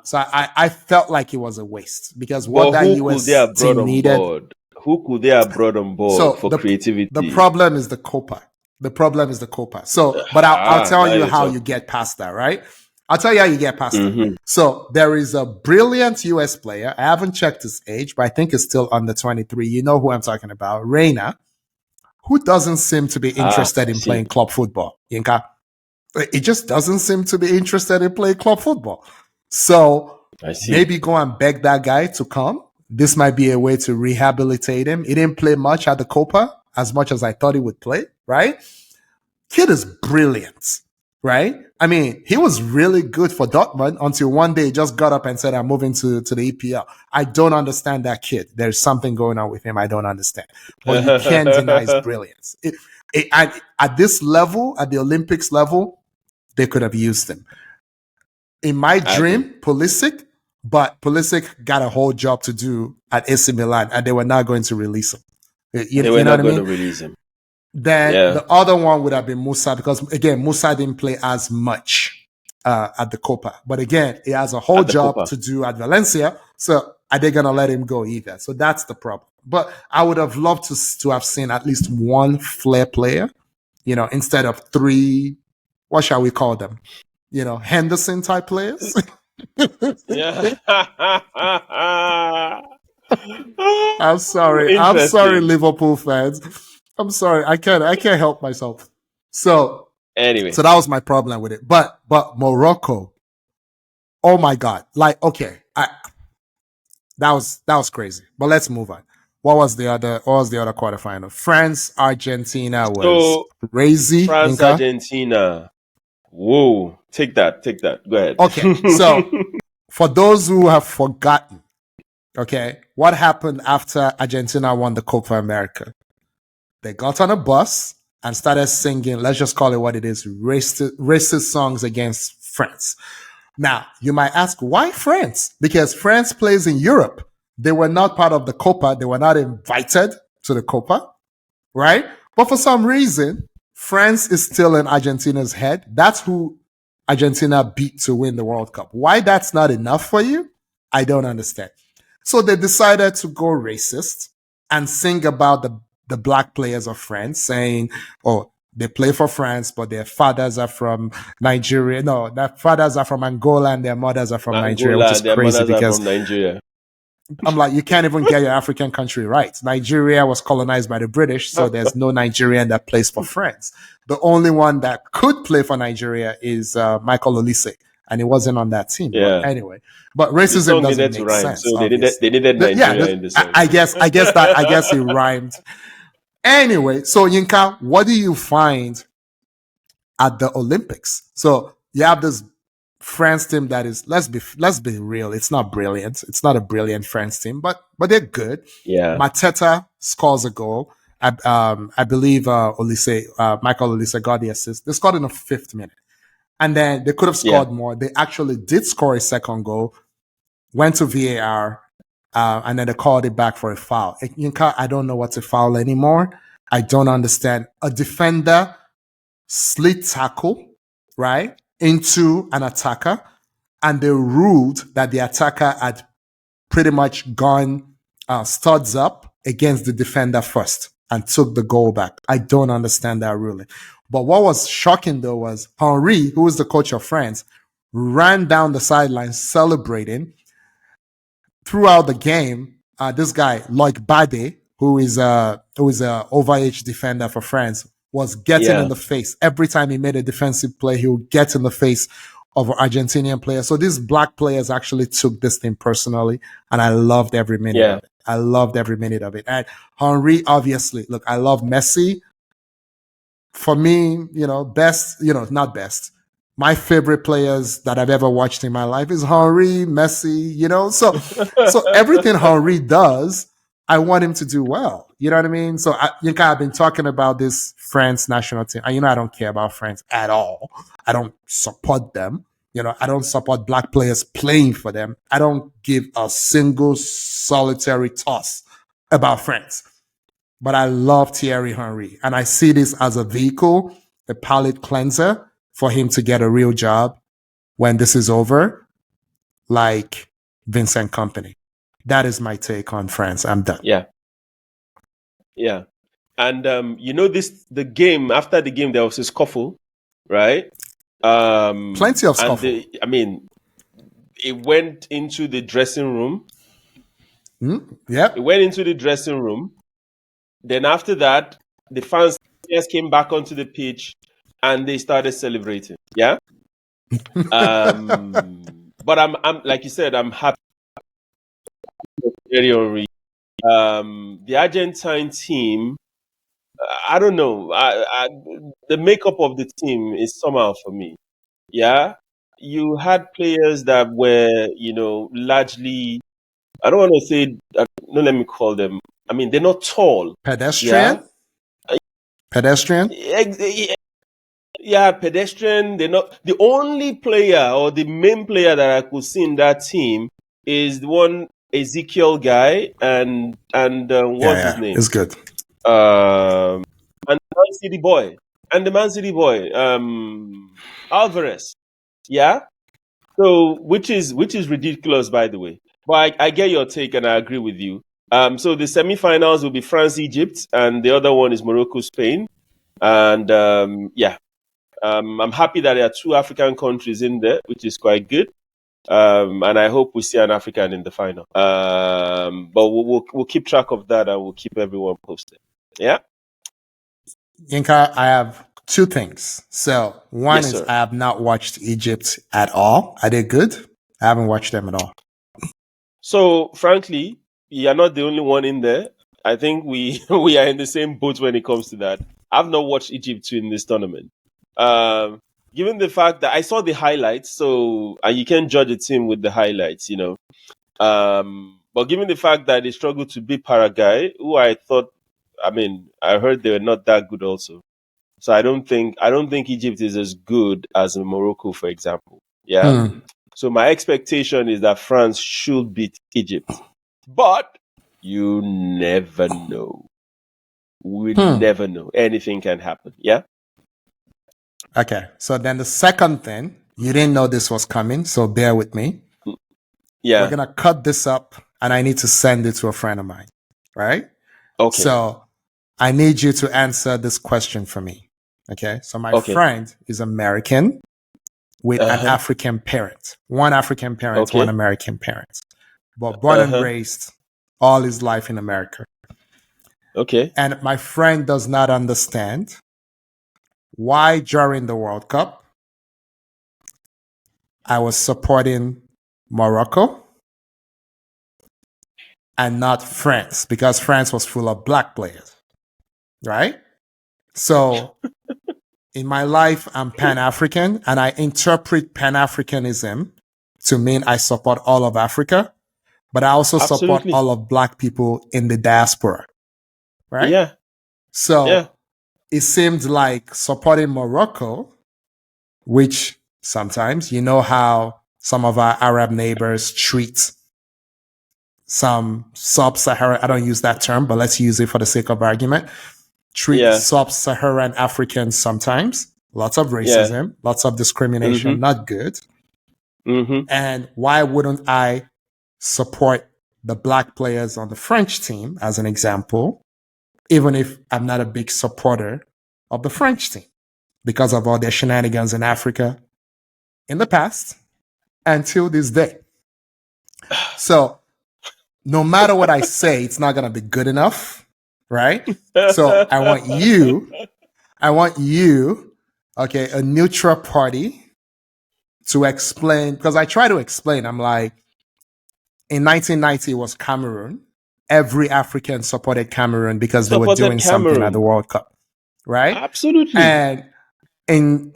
So I felt like it was a waste because what that US team needed. Who could they have brought on board for creativity? The problem is the Copa. So, but I'll tell you how you get past that, right? I'll tell you how you get past that. So there is a brilliant US player. I haven't checked his age, but I think it's still under 23. You know who I'm talking about, Rena, who doesn't seem to be interested in playing club football. Yinka, it just doesn't seem to be interested in playing club football. So maybe go and beg that guy to come. This might be a way to rehabilitate him. He didn't play much at the Copa, as much as I thought he would play, right? Kid is brilliant, right? I mean, he was really good for Dortmund until one day he just got up and said, I'm moving to the EPL. I don't understand that kid. There's something going on with him I don't understand. But you can't deny his brilliance. At this level, at the Olympics level, they could have used him. In my dream, Pulisic, but Pulisic got a whole job to do at AC Milan and they were not going to release him. They were not going to release him. Then the other one would have been Musa because, again, Musa didn't play as much at the Copa. But again, he has a whole job to do at Valencia. So are they going to let him go either? So that's the problem. But I would have loved to have seen at least one flair player, you know, instead of 3, what shall we call them? You know, Henderson type players. Yeah. I'm sorry, Liverpool fans. I'm sorry. I can't help myself. So anyway, so that was my problem with it. But Morocco, oh my God. Like, okay. That was crazy. But let's move on. What was the other quarterfinal? France, Argentina was crazy. France, Argentina. Whoa. Take that. Go ahead. Okay. So for those who have forgotten, okay, what happened after Argentina won the Copa America? They got on a bus and started singing, let's just call it what it is, racist songs against France. Now, you might ask, why France? Because France plays in Europe. They were not part of the Copa. They were not invited to the Copa, right? But for some reason, France is still in Argentina's head. That's who Argentina beat to win the World Cup. Why that's not enough for you, I don't understand. So they decided to go racist and sing about the black players of France, saying, oh, they play for France, but their fathers are from Nigeria. No, their fathers are from Angola and their mothers are from Nigeria, which Angola, is their crazy mothers are because from Nigeria. I'm like, you can't even get your African country right. Nigeria was colonized by the British, so there's no Nigerian that plays for France. The only one that could play for Nigeria is Michael Olise, and he wasn't on that team. Yeah. But anyway, but The racism song doesn't needed to make rhyme, sense. so they Obviously, needed Nigeria in the song. I guess it rhymed. Anyway, so Yinka, what do you find at the Olympics? So you have this France team that is, let's be real, it's not brilliant. It's not a brilliant France team, but they're good. Yeah. Mateta scores a goal. I believe Michael Olise got the assist. They scored in the 5th minute, and then they could have scored more. They actually did score a second goal. Went to VAR, and then they called it back for a foul. I don't know what's a foul anymore. I don't understand. A defender slid tackle, right, into an attacker, and they ruled that the attacker had pretty much gone studs up against the defender first and took the goal back. I don't understand that ruling. But what was shocking though was Henry, who was the coach of France, ran down the sideline celebrating. Throughout the game, this guy, like Bade, who is a overage defender for France, was getting in the face. Every time he made a defensive play, he would get in the face of an Argentinian player. So these black players actually took this thing personally, and I loved every minute of it. I loved every minute of it. And Henry, obviously, look, I love Messi. For me, not best. My favorite players that I've ever watched in my life is Henry, Messi, so everything Henry does, I want him to do well. You know what I mean? So I've been talking about this France national team. And I don't care about France at all. I don't support them. I don't support black players playing for them. I don't give a single solitary toss about France. But I love Thierry Henry. And I see this as a vehicle, a palate cleanser for him to get a real job when this is over, like Vincent Kompany. That is my take on France. I'm done. Yeah. Yeah. And, the game, after the game, there was a scuffle, right? Plenty of scuffle. It went into the dressing room. Yeah. It went into the dressing room. Then after that, the fans just came back onto the pitch and they started celebrating. Yeah. But I'm like you said, I'm happy. The Argentine team, I don't know. The makeup of the team is somehow for me. Yeah. You had players that were, largely, I don't want to say, no, let me call them. They're not tall. Pedestrian? Yeah? Pedestrian? Yeah, pedestrian. They're not. The only player or the main player that I could see in that team is the one Ezekiel guy and what's his name? It's good. And the Man City boy. Alvarez. Yeah. So which is ridiculous, by the way. But I get your take and I agree with you. So the semifinals will be France, Egypt, and the other one is Morocco, Spain. And I'm happy that there are 2 African countries in there, which is quite good. And I hope we see an African in the final. But we'll keep track of that and we'll keep everyone posted. Yeah. Yinka, I have 2 things. So one Yes, is sir. I have not watched Egypt at all. Are they good? I haven't watched them at all. So frankly, you're not the only one in there. I think we are in the same boat when it comes to that. I've not watched Egypt in this tournament. Given the fact that I saw the highlights, and you can judge a team with the highlights, but given the fact that they struggled to beat Paraguay, who I heard they were not that good also. So I don't think Egypt is as good as Morocco, for example. Yeah. So my expectation is that France should beat Egypt. But you never know. We never know. Anything can happen. Yeah. Okay. So then the second thing, you didn't know this was coming, so bear with me. We're Yeah. going to cut this up and I need to send it to a friend of mine. Right? Okay. So I need you to answer this question for me. Okay. So my Okay. friend is American with an Uh-huh. African parent, one African parent, Okay. one American parent, but born and raised all his life in America. Okay. And my friend does not understand why during the World Cup I was supporting Morocco and not France because France was full of black players, right? So in my life, I'm Pan-African and I interpret Pan-Africanism to mean I support all of Africa, but I also support Absolutely. all of black people in the diaspora, right? Yeah. So Yeah. it seemed like supporting Morocco, which sometimes, you know how some of our Arab neighbors treat some sub-Saharan, I don't use that term, but let's use it for the sake of argument, treat Yeah. sub-Saharan Africans sometimes. Lots of Yeah. racism, lots of discrimination, Mhm. not good. Mhm. And why wouldn't I support the black players on the French team, as an example, even if I'm not a big supporter of the French team because of all their shenanigans in Africa in the past until this day. So no matter what I say, it's not going to be good enough, right? So I want you, okay, a neutral party to explain, because I try to explain. I'm like, in 1990, it was Cameroon. Every African supported Cameroon because they were Supported doing something at the Cameroon. World Cup, right? Absolutely. And in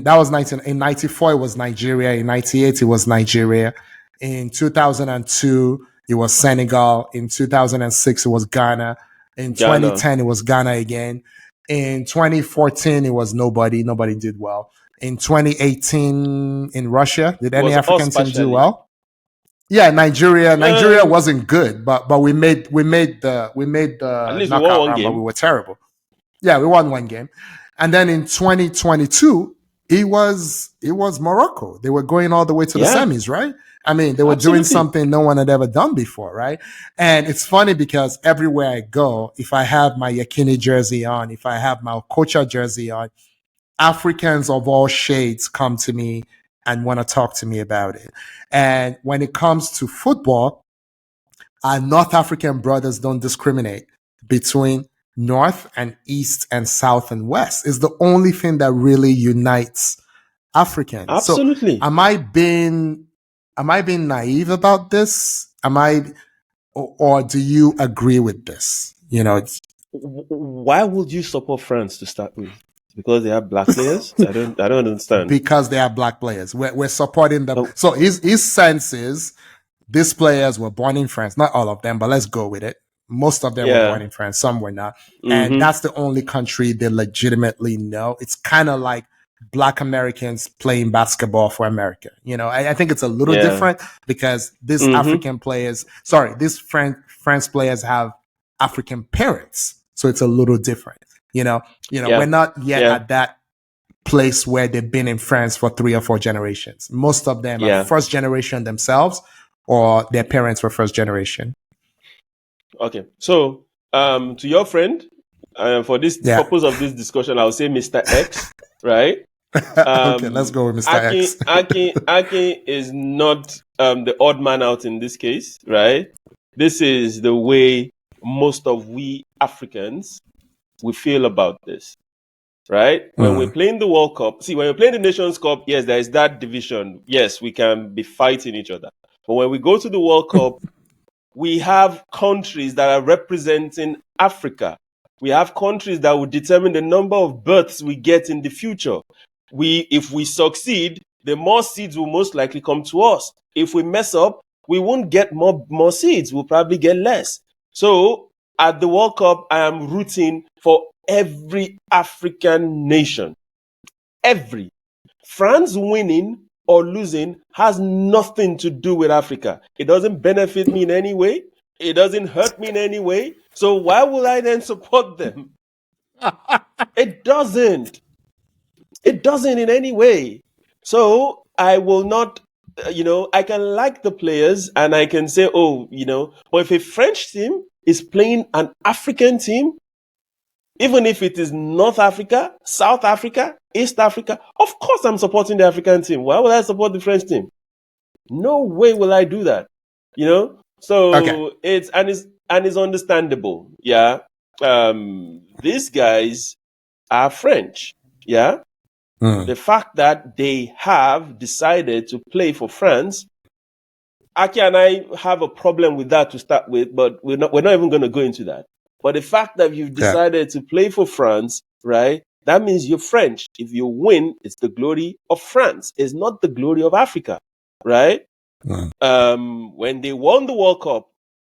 that was 94 it was Nigeria, in 98 it was Nigeria, in 2002 it was Senegal, in 2006 it was Ghana, in Ghana 2010 it was Ghana again, in 2014 it was nobody did well, in 2018 in Russia, did any was us African team do partially. well? Yeah, Nigeria Um, wasn't good, but we made at the least we won knockout one round, but we game. were terrible. Yeah, we won one game. And then in 2022, it was Morocco. They were going all the way to the Yeah. semis, right? I mean, they were doing Absolutely. something no one had ever done before, right? And it's funny because everywhere I go, if I have my Yakini jersey on, if I have my Okocha jersey on, Africans of all shades come to me and want to talk to me about it. And when it comes to football, our North African brothers don't discriminate between North and East and South and West. It's the only thing that really unites Africans. So Absolutely. am I being naive about this? Or do you agree with this? Why would you support France to start with? Because they have black players? I don't understand. Because they are black players. We're supporting them. Oh, So his sense is these players were born in France. Not all of them, but let's go with it. Most of them were born yeah. in France. Some were not. And Mhm. that's the only country they legitimately know. It's kind of like black Americans playing basketball for America. I think it's a little Yeah. different because these Mhm. these France players have African parents. So it's a little different. We're Yeah. not yet Yeah. at that place where they've been in France for 3 or 4 generations. Most of them are Yeah. first generation themselves or their parents were first generation. Okay. So, to your friend, for this Yeah. purpose of this discussion, I'll say Mr. X, right? Okay, let's go with Mr. X. Akin is not the odd man out in this case, right? This is the way most of we Africans we feel about this, right? When we're playing the World Cup, see, when we're playing the Nations Cup, yes, there is that division. Yes, we can be fighting each other. But when we go to the World Cup, we have countries that are representing Africa. We have countries that will determine the number of berths we get in the future. If we succeed, the more seeds will most likely come to us. If we mess up, we won't get more seeds. We'll probably get less. So at the World Cup, I am rooting for every African nation. Every. France winning or losing has nothing to do with Africa. It doesn't benefit me in any way. It doesn't hurt me in any way. So why would I then support them? It doesn't. It doesn't in any way. So I will not, I can like the players and I can say, but if a French team is playing an African team, even if it is North Africa, South Africa, East Africa, of course I'm supporting the African team. Why would I support the French team? No way will I do that. So Okay. it's understandable. Yeah. These guys are French. Yeah. The fact that they have decided to play for France, Aki and I have a problem with that to start with, but we're not even going to go into that. But the fact that you've decided to play for France, right? That means you're French. If you win, it's the glory of France. It's not the glory of Africa, right? When they won the World Cup,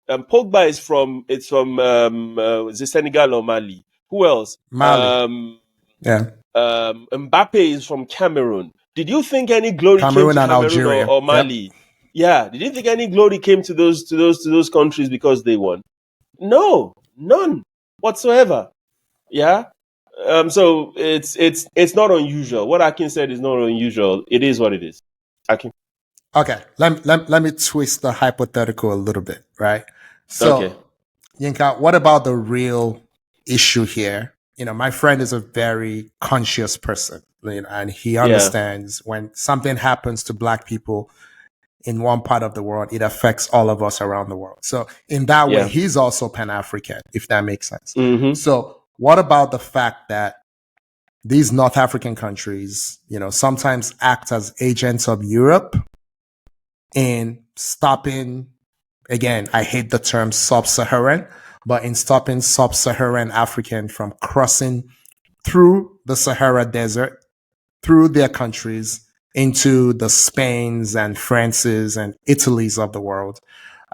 Pogba is from is it Senegal or Mali? Who else? Mali. Mbappe is from Cameroon. Did you think any glory came to Cameroon or Mali? Yep. Yeah. Did you think any glory came to those countries because they won? No, none whatsoever. Yeah. So it's not unusual. What Akin said is not unusual. It is what it is. Akin. Okay. Let me twist the hypothetical a little bit, right? So, Yinka, what about the real issue here? My friend is a very conscious person, and he understands when something happens to Black people in one part of the world, it affects all of us around the world. So in that way, he's also Pan-African, if that makes sense. Mm-hmm. So what about the fact that these North African countries, sometimes act as agents of Europe in stopping, again, I hate the term sub-Saharan, but in stopping sub-Saharan African from crossing through the Sahara Desert, through their countries, into the Spains and Frances and Italys of the world.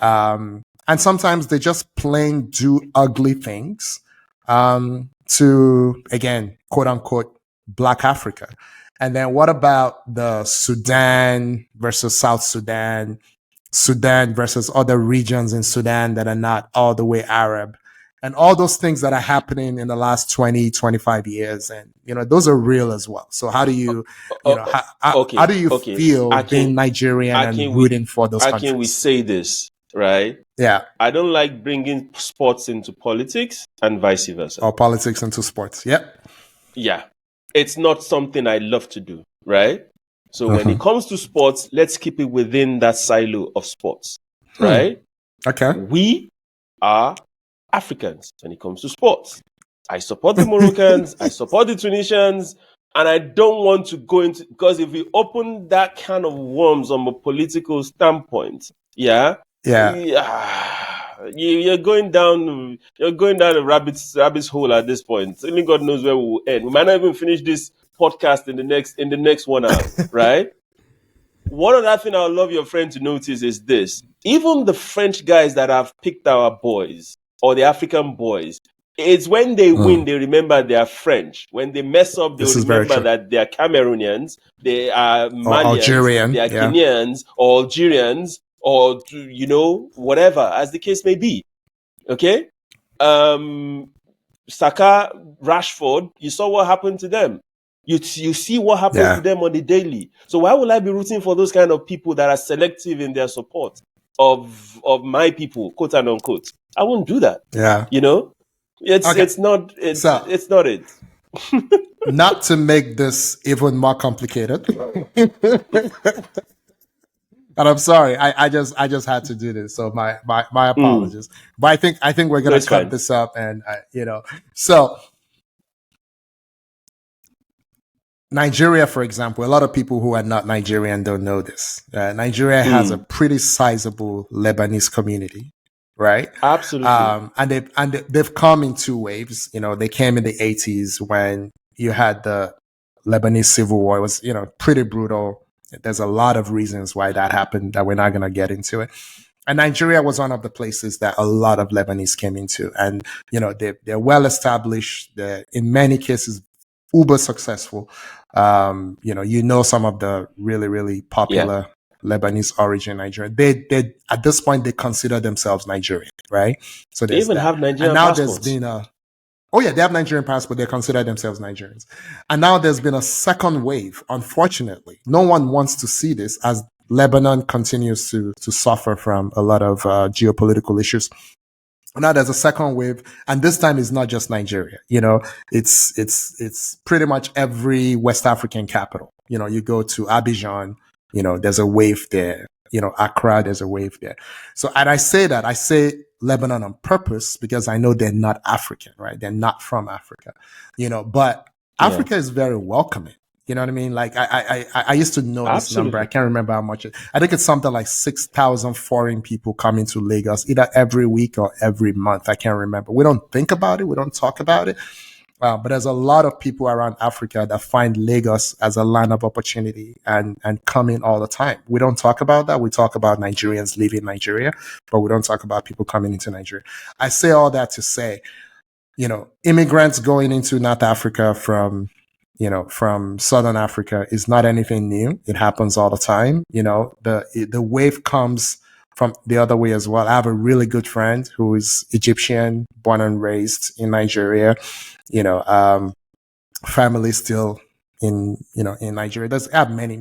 And sometimes they just plain do ugly things to, again, quote unquote, Black Africa. And then what about the Sudan versus South Sudan, Sudan versus other regions in Sudan that are not all the way Arab? And all those things that are happening in the last 20, 25 years. And, those are real as well. So how do you, how do you feel being Nigerian and rooting for those countries? Can we say this, right? Yeah. I don't like bringing sports into politics and vice versa. Or politics into sports. Yep. Yeah. It's not something I love to do, right? So when it comes to sports, let's keep it within that silo of sports, right? Okay. We are Africans when it comes to sports. I support the Moroccans, I support the Tunisians, and I don't want to go into, because if we open that kind of worms from a political standpoint, you're going down a rabbit's hole at this point. Only God knows where we will end. We might not even finish this podcast in the next 1 hour, right? One other thing I would love your friend to notice is this. Even the French guys that have picked our boys, or the African boys, it's when they win, they remember they are French. When they mess up, they'll remember that they are Cameroonians, they are Malians, they are Kenyans, or Algerians, or, whatever, as the case may be. Okay? Saka, Rashford, you saw what happened to them. You see what happens to them on the daily. So why would I be rooting for those kind of people that are selective in their support of my people, quote and unquote? I wouldn't do that. Yeah. It's not it. Not to make this even more complicated. And I'm sorry, I just had to do this. So my apologies. But I think we're gonna cut this up, and so Nigeria, for example, a lot of people who are not Nigerian don't know this. Nigeria has a pretty sizable Lebanese community, right? Absolutely. And they've come in two waves. They came in the 80s when you had the Lebanese civil war. It was, pretty brutal. There's a lot of reasons why that happened that we're not going to get into it. And Nigeria was one of the places that a lot of Lebanese came into. And, they're well established. They're, in many cases, uber successful. Some of the really, really popular Lebanese origin Nigerian. They at this point, they consider themselves Nigerian, right? So they even have Nigerian passports. There's been Oh yeah, they have Nigerian passport. They consider themselves Nigerians. And now there's been a second wave. Unfortunately, no one wants to see this as Lebanon continues to suffer from a lot of geopolitical issues. Now there's a second wave, and this time it's not just Nigeria. It's pretty much every West African capital. You go to Abidjan, there's a wave there. Accra, there's a wave there. So, and I say Lebanon on purpose because I know they're not African, right? They're not from Africa, but Africa is very welcoming. You know what I mean? Like I used to know this number. I can't remember how much. I think it's something like 6,000 foreign people coming to Lagos either every week or every month. I can't remember. We don't think about it. We don't talk about it. But there's a lot of people around Africa that find Lagos as a land of opportunity and come in all the time. We don't talk about that. We talk about Nigerians leaving Nigeria, but we don't talk about people coming into Nigeria. I say all that to say, immigrants going into North Africa from Southern Africa is not anything new. It happens all the time. The wave comes from the other way as well. I have a really good friend who is Egyptian, born and raised in Nigeria. Family still in Nigeria. I have many,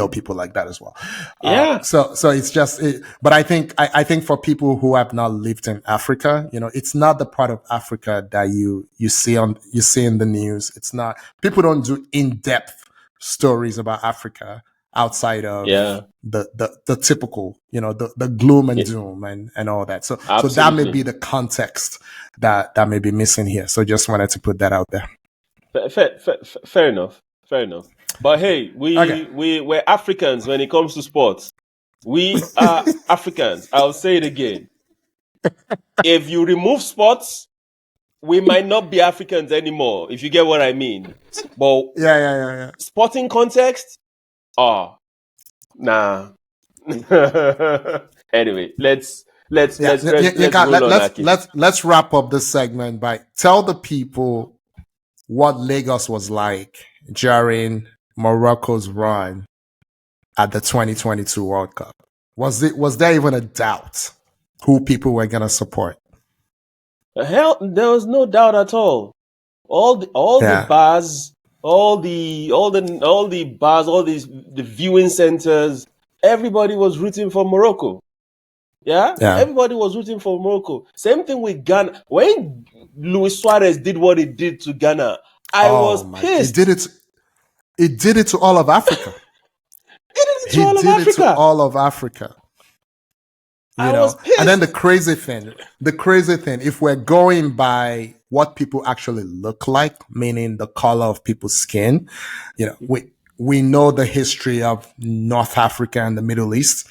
people like that as well. Yeah. So it's just, but I think for people who have not lived in Africa, it's not the part of Africa that you see in the news. It's not, people don't do in-depth stories about Africa outside of the typical, the gloom and doom and all that. So that may be the context that may be missing here. So just wanted to put that out there. Fair enough. But hey, we're Africans when it comes to sports. We are Africans. I'll say it again. If you remove sports, we might not be Africans anymore, if you get what I mean. But yeah. Sporting context, nah. Anyway, let's wrap up this segment by tell the people what Lagos was like during Morocco's run at the 2022 World Cup. Was there even a doubt who people were going to support? Hell, there was no doubt at all. All the bars, all the bars, all the viewing centers, everybody was rooting for Morocco. Yeah, everybody was rooting for Morocco. Same thing with Ghana. When Luis Suarez did what he did to Ghana, I was pissed. It did it to all of Africa. It to all of Africa. I was pissed. And then the crazy thing, if we're going by what people actually look like, meaning the color of people's skin, we know the history of North Africa and the Middle East.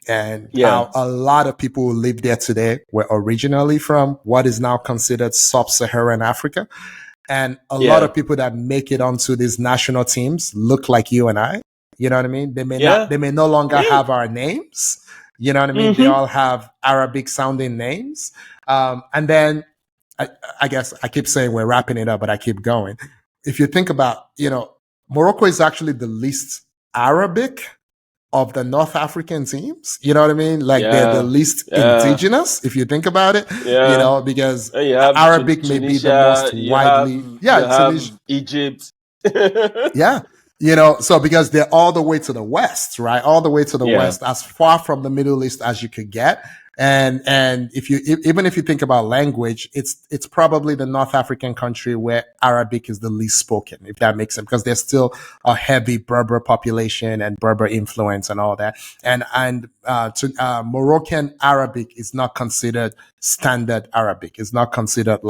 And how a lot of people who live there today were originally from what is now considered sub-Saharan Africa. And a lot of people that make it onto these national teams look like you and I. You know what I mean? They may no longer have our names. You know what I mean? Mm-hmm. They all have Arabic sounding names. And then I guess I keep saying we're wrapping it up, but I keep going. If you think about, Morocco is actually the least Arabic of the North African teams. You know what I mean? Like they're the least indigenous, if you think about it, because Arabic may be the most widely. Egypt. So because they're all the way to the west, right? All the way to the west, as far from the Middle East as you could get. And even if you think about language, it's probably the North African country where Arabic is the least spoken, if that makes sense, because there's still a heavy Berber population and Berber influence and all that. And Moroccan Arabic is not considered standard Arabic. It's not considered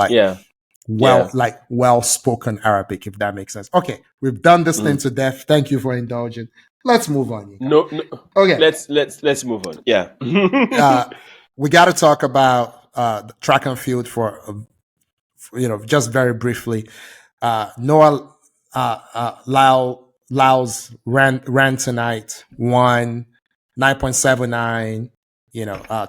well-spoken Arabic, if that makes sense. Okay, we've done this thing to death. Thank you for indulging. Let's move on. No. Okay. Let's move on. Yeah. We got to talk about the track and field for just very briefly. Noah Lyles ran tonight, won 9.79.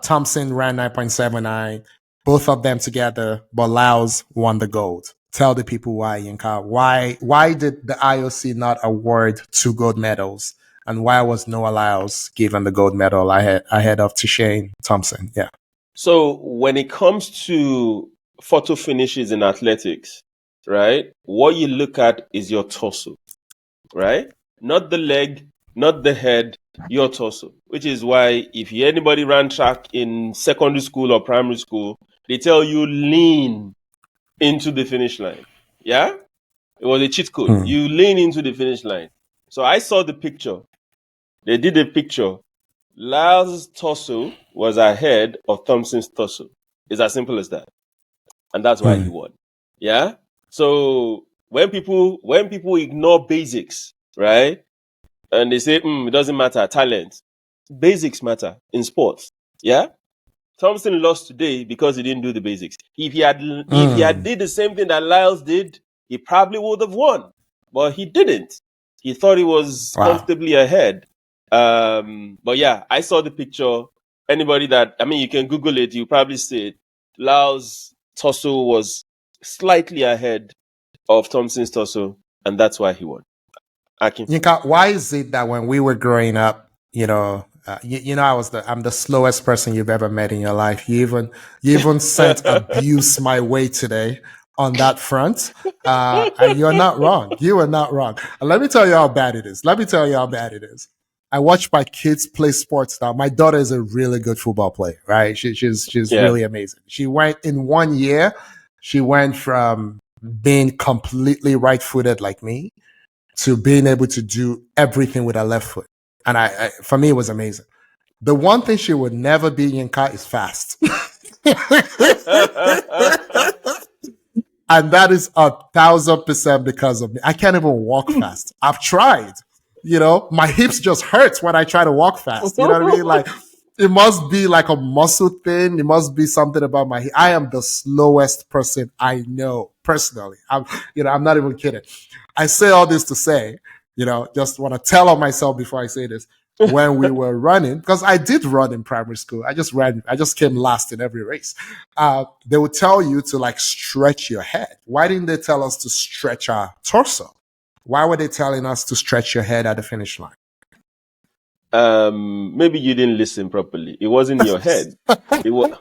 Thompson ran 9.79. Both of them together, but Lyles won the gold. Tell the people why, Yinka. Why did the IOC not award 2 gold medals? And why was Noah Lyles given the gold medal ahead of Tashane Thompson? Yeah. So when it comes to photo finishes in athletics, right? What you look at is your torso, right? Not the leg, not the head, your torso. Which is why if anybody ran track in secondary school or primary school, they tell you lean into the finish line. Yeah? It was a cheat code. You lean into the finish line. So I saw the picture. They did a picture. Lyle's torso was ahead of Thompson's torso. It's as simple as that. And that's why he won. Yeah? So when people ignore basics, right? And they say, it doesn't matter, talent. Basics matter in sports. Yeah? Thompson lost today because he didn't do the basics. If he had did the same thing that Lyles did, he probably would have won. But he didn't. He thought he was comfortably ahead. But yeah, I saw the picture. Anybody you can Google it, you probably see it. Lyles' torso was slightly ahead of Thompson's torso, and that's why he won. Yinka, why is it that when we were growing up, I'm the slowest person you've ever met in your life. You even sent abuse my way today on that front. And you're not wrong. You are not wrong. And let me tell you how bad it is. I watch my kids play sports now. My daughter is a really good football player, right? She's really amazing. She went in 1 year. She went from being completely right-footed like me to being able to do everything with her left foot. And for me, it was amazing. The one thing she would never be, Yinka, is fast. And that is 1,000% because of me. I can't even walk fast. I've tried. My hips just hurt when I try to walk fast. You know what I mean? Like, it must be like a muscle thing. It must be something about my hip. I am the slowest person I know personally. I'm not even kidding. I say all this to say, just want to tell on myself before I say this. When we were running, because I did run in primary school. I just came last in every race. They would tell you to like stretch your head. Why didn't they tell us to stretch our torso? Why were they telling us to stretch your head at the finish line? Maybe you didn't listen properly. It wasn't your head. It was,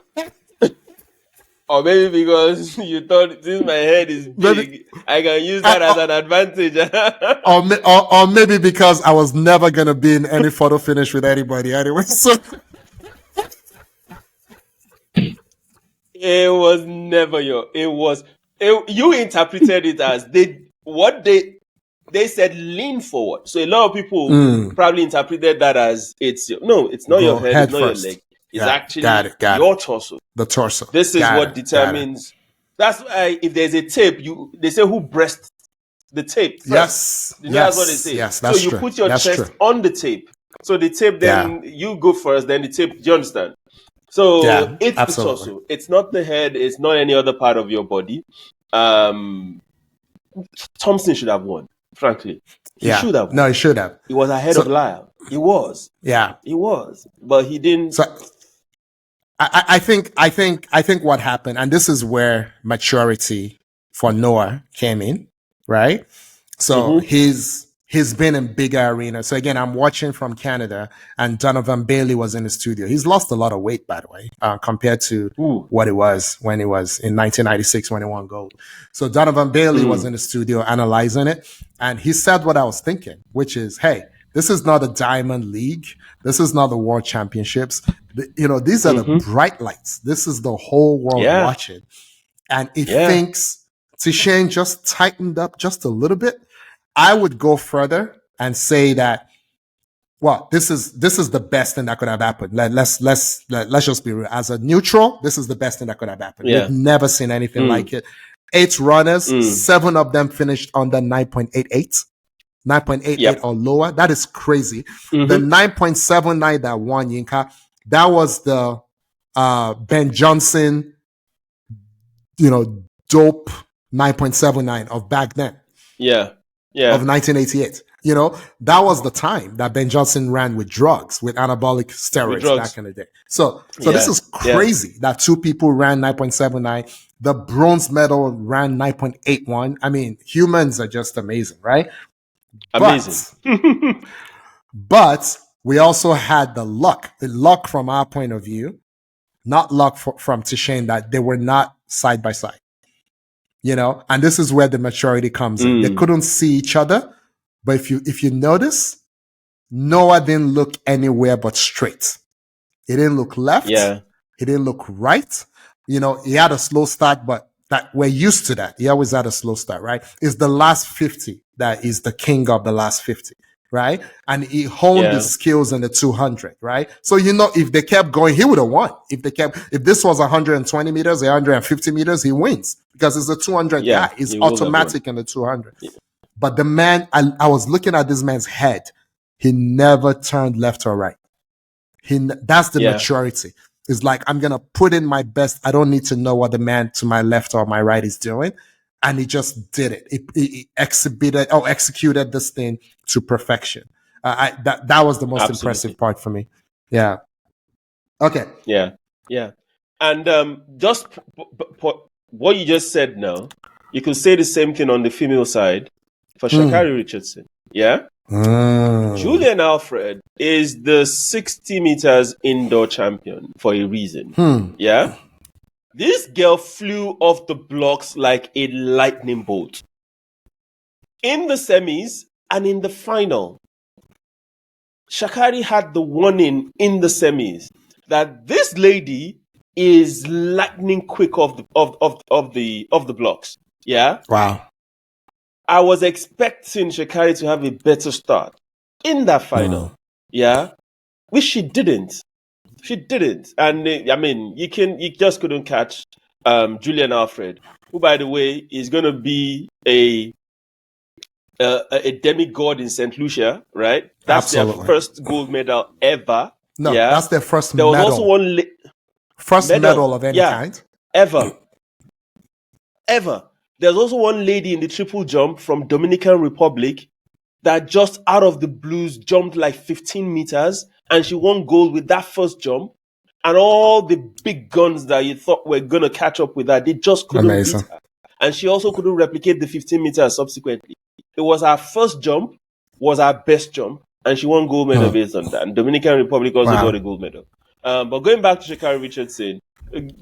or maybe because you thought since my head is big, I can use that as an advantage. or maybe because I was never gonna be in any photo finish with anybody anyway. So it was never you interpreted it as they said lean forward. So a lot of people probably interpreted that as it's not your head, it's not your leg. It's actually your torso. The torso. This is what determines. That's why if there's a tape, they say who breast the tape first. Yes. That's what they say. Yes, that's so you put your chest on the tape. So the tape, then you go first, then the tape. Do you understand? So it's the torso. It's not the head. It's not any other part of your body. Thompson should have won. Frankly, he should have. No, he should have. He was ahead of Lyle. He was. Yeah, he was, but he didn't. So, I think what happened, and this is where maturity for Noah came in, right? So he's been in bigger arenas. So again, I'm watching from Canada, and Donovan Bailey was in the studio. He's lost a lot of weight, by the way, compared to what it was when he was in 1996 when he won gold. So Donovan Bailey was in the studio analyzing it, and he said what I was thinking, which is, hey, this is not a diamond league. This is not the world championships. These are the bright lights. This is the whole world watching. And he thinks Tishane just tightened up just a little bit. I would go further and say that, well, this is the best thing that could have happened. Let's just be real. As a neutral, this is the best thing that could have happened. We've never seen anything like it. 8 runners, 7 of them finished under 9.88. 9.88 or lower. That is crazy. The 9.79 that won, Yinka, that was the Ben Johnson, dope 9.79 of back then. Yeah. Of 1988. That was the time that Ben Johnson ran with drugs, with anabolic steroids back in the day. So this is crazy that 2 people ran 9.79. The bronze medal ran 9.81. I mean, humans are just amazing, right? Amazing. But we also had the luck from our point of view. not luck from Tishane that they were not side by side. And this is where the maturity comes in. They couldn't see each other, but if you notice, Noah didn't look anywhere but straight. He didn't look left. Yeah. He didn't look right. He had a slow start, but that we're used to that. He always had a slow start, right? It's the last 50 that is the king of the last 50, right? And he honed his skills in the 200, right? So, if they kept going, he would have won. If this was 120 meters, 150 meters, he wins because it's a 200 guy. He's automatic in the 200. Yeah. But the man, I was looking at this man's head. He never turned left or right. That's the maturity. It's like, I'm going to put in my best. I don't need to know what the man to my left or my right is doing. And he just did it. He executed this thing to perfection. That was the most impressive part for me. Yeah. Okay. Yeah. Yeah. And just what you just said now, you could say the same thing on the female side for Sha'Carri Richardson. Yeah. Julian Alfred is the 60 meters indoor champion for a reason. Yeah. This girl flew off the blocks like a lightning bolt in the semis and in the final. Sha'Carri had the warning in the semis that this lady is lightning quick off the blocks. Yeah. Wow. I was expecting Sha'Carri to have a better start in that final. Yeah. Which she didn't. She didn't. And you just couldn't catch Julian Alfred, who, by the way, is going to be a demigod in St. Lucia, right? That's their first gold medal ever. No, that's their first medal. There was also one first medal of any kind? Ever. There's also one lady in the triple jump from Dominican Republic that just out of the blues jumped like 15 meters and she won gold with that first jump. And all the big guns that you thought were going to catch up with her, they just couldn't beat her. And she also couldn't replicate the 15 meters subsequently. It was her first jump, was her best jump, and she won gold medal based on that. And Dominican Republic also got a gold medal. But going back to Sha'Carri Richardson,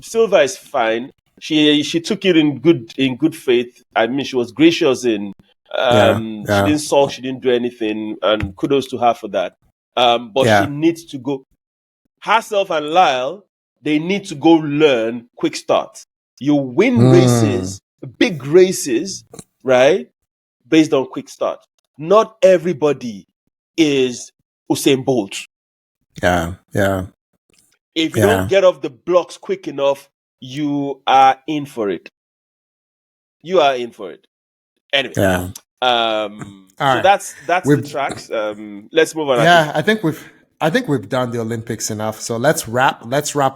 silver is fine. She took it in good faith. I mean, she was gracious in. She didn't sulk. She didn't do anything, and kudos to her for that. But she needs to go. Herself and Lyle, they need to go learn quick start. You win races, big races, right? Based on quick start. Not everybody is Usain Bolt. Yeah. If you don't get off the blocks quick enough, you are in for it. You are in for it. Anyway. Yeah. So that's the tracks. Let's move on. Yeah, I think we've done the Olympics enough. So let's wrap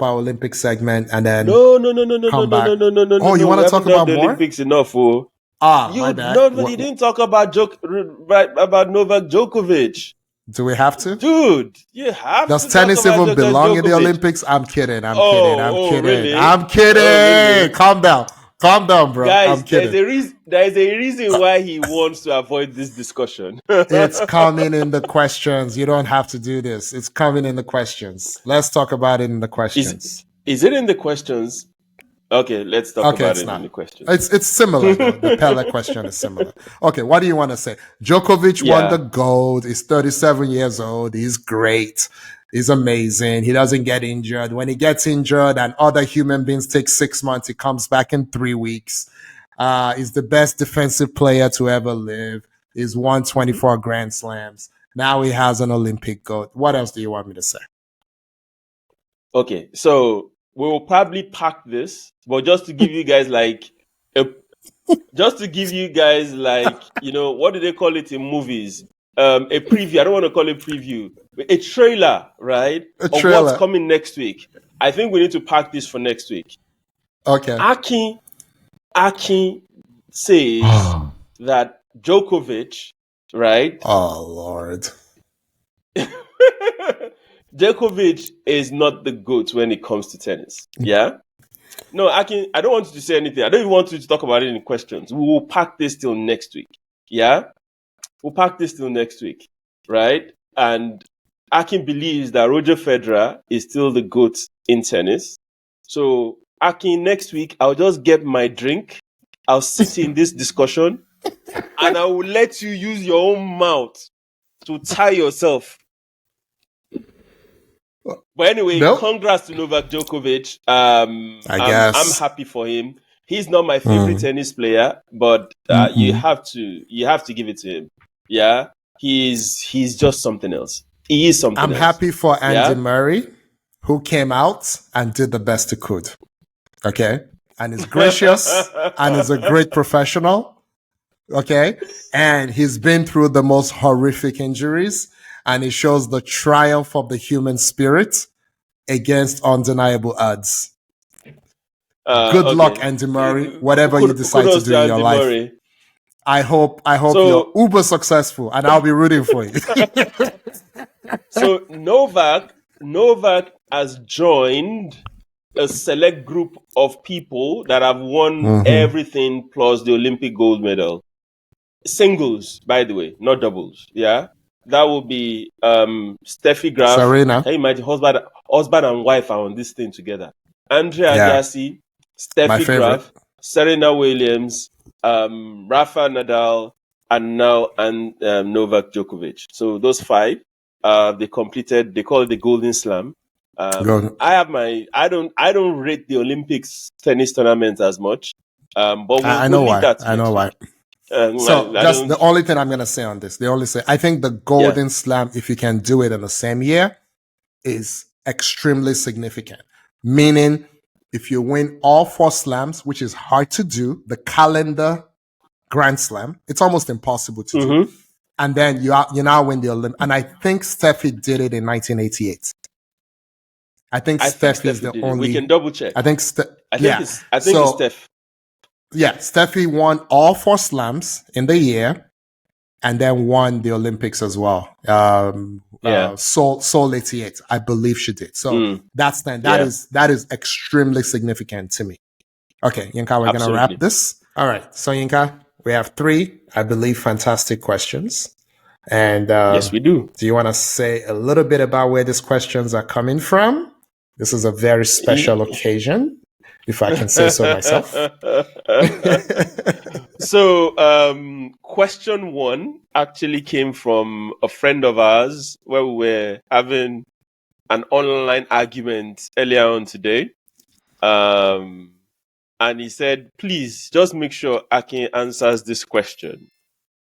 our Olympic segment and then No. Oh, you want to talk about the more? Olympics enough? My bad. You didn't talk about Novak Djokovic. Do we have to? Dude, you have Does to. tennis talk about even belong in the Djokovic. Olympics? I'm kidding. Really? I'm kidding. Really? Calm down, bro. Guys, I'm kidding. There's a reason why he wants to avoid this discussion. It's coming in the questions. You don't have to do this. It's coming in the questions. Let's talk about it in the questions. Is it in the questions? Okay, let's talk about it in the questions. It's similar, though. The Pele question is similar. Okay, what do you want to say? Djokovic won the gold. He's 37 years old. He's great. He's amazing. He doesn't get injured. When he gets injured and other human beings take 6 months, he comes back in 3 weeks. He's the best defensive player to ever live. He's won 24 Grand Slams. Now he has an Olympic gold. What else do you want me to say? Okay, so we will probably pack this, but just to give you guys what do they call it in movies? A preview. I don't want to call it preview. A trailer, right? Of what's coming next week. I think we need to pack this for next week. Okay. Aki says that Djokovic, right? Oh, Lord. Djokovic is not the GOAT when it comes to tennis. Yeah? No, Aki, I don't want you to say anything. I don't even want you to talk about it in questions. We will pack this till next week. Yeah? We'll pack this till next week. Right? And Akin believes that Roger Federer is still the GOAT in tennis. So, Akin, next week, I'll just get my drink. I'll sit in this discussion and I will let you use your own mouth to tie yourself. But anyway, Nope. congrats to Novak Djokovic. I guess I'm happy for him. He's not my favorite tennis player, but you have to give it to him. Yeah, he's just something else. He is something I'm else. happy for Andy Murray, who came out and did the best he could. Okay, and is gracious and is a great professional. Okay, and he's been through the most horrific injuries, and it shows the triumph of the human spirit against undeniable odds. Good luck, Andy Murray, whatever you decide to do in your life. Murray. I hope you're uber successful, and I'll be rooting for you. So Novak has joined a select group of people that have won everything plus the Olympic gold medal. Singles, by the way, not doubles. Yeah, that would be Steffi Graf. Rena. Can you imagine husband and wife are on this thing together? Andrea Agassi, Steffi Graf, Serena Williams, Rafa Nadal, and now Novak Djokovic. So those 5, they completed. They call it the Golden Slam. I don't rate the Olympics tennis tournament as much. But we'll leave that. I know why. So just the only thing I'm going to say on this, I think the Golden Slam, if you can do it in the same year, is extremely significant. Meaning, if you win all 4 slams, which is hard to do, the calendar Grand Slam, it's almost impossible to do. And then you now win the Olympics. And I think Steffi did it in 1988. I think Steffi is the only. We can double check. I think it's Steph. Yeah, Steffi won all 4 slams in the year, and then won the Olympics as well. Seoul 88, I believe she did. So that is extremely significant to me. Okay, Yinka, we're gonna wrap this. All right, so Yinka, we have 3, I believe, fantastic questions. And yes, we do. Do you want to say a little bit about where these questions are coming from? This is a very special occasion, if I can say so myself. So, question 1 actually came from a friend of ours where we were having an online argument earlier on today. And he said, please just make sure Akin answers this question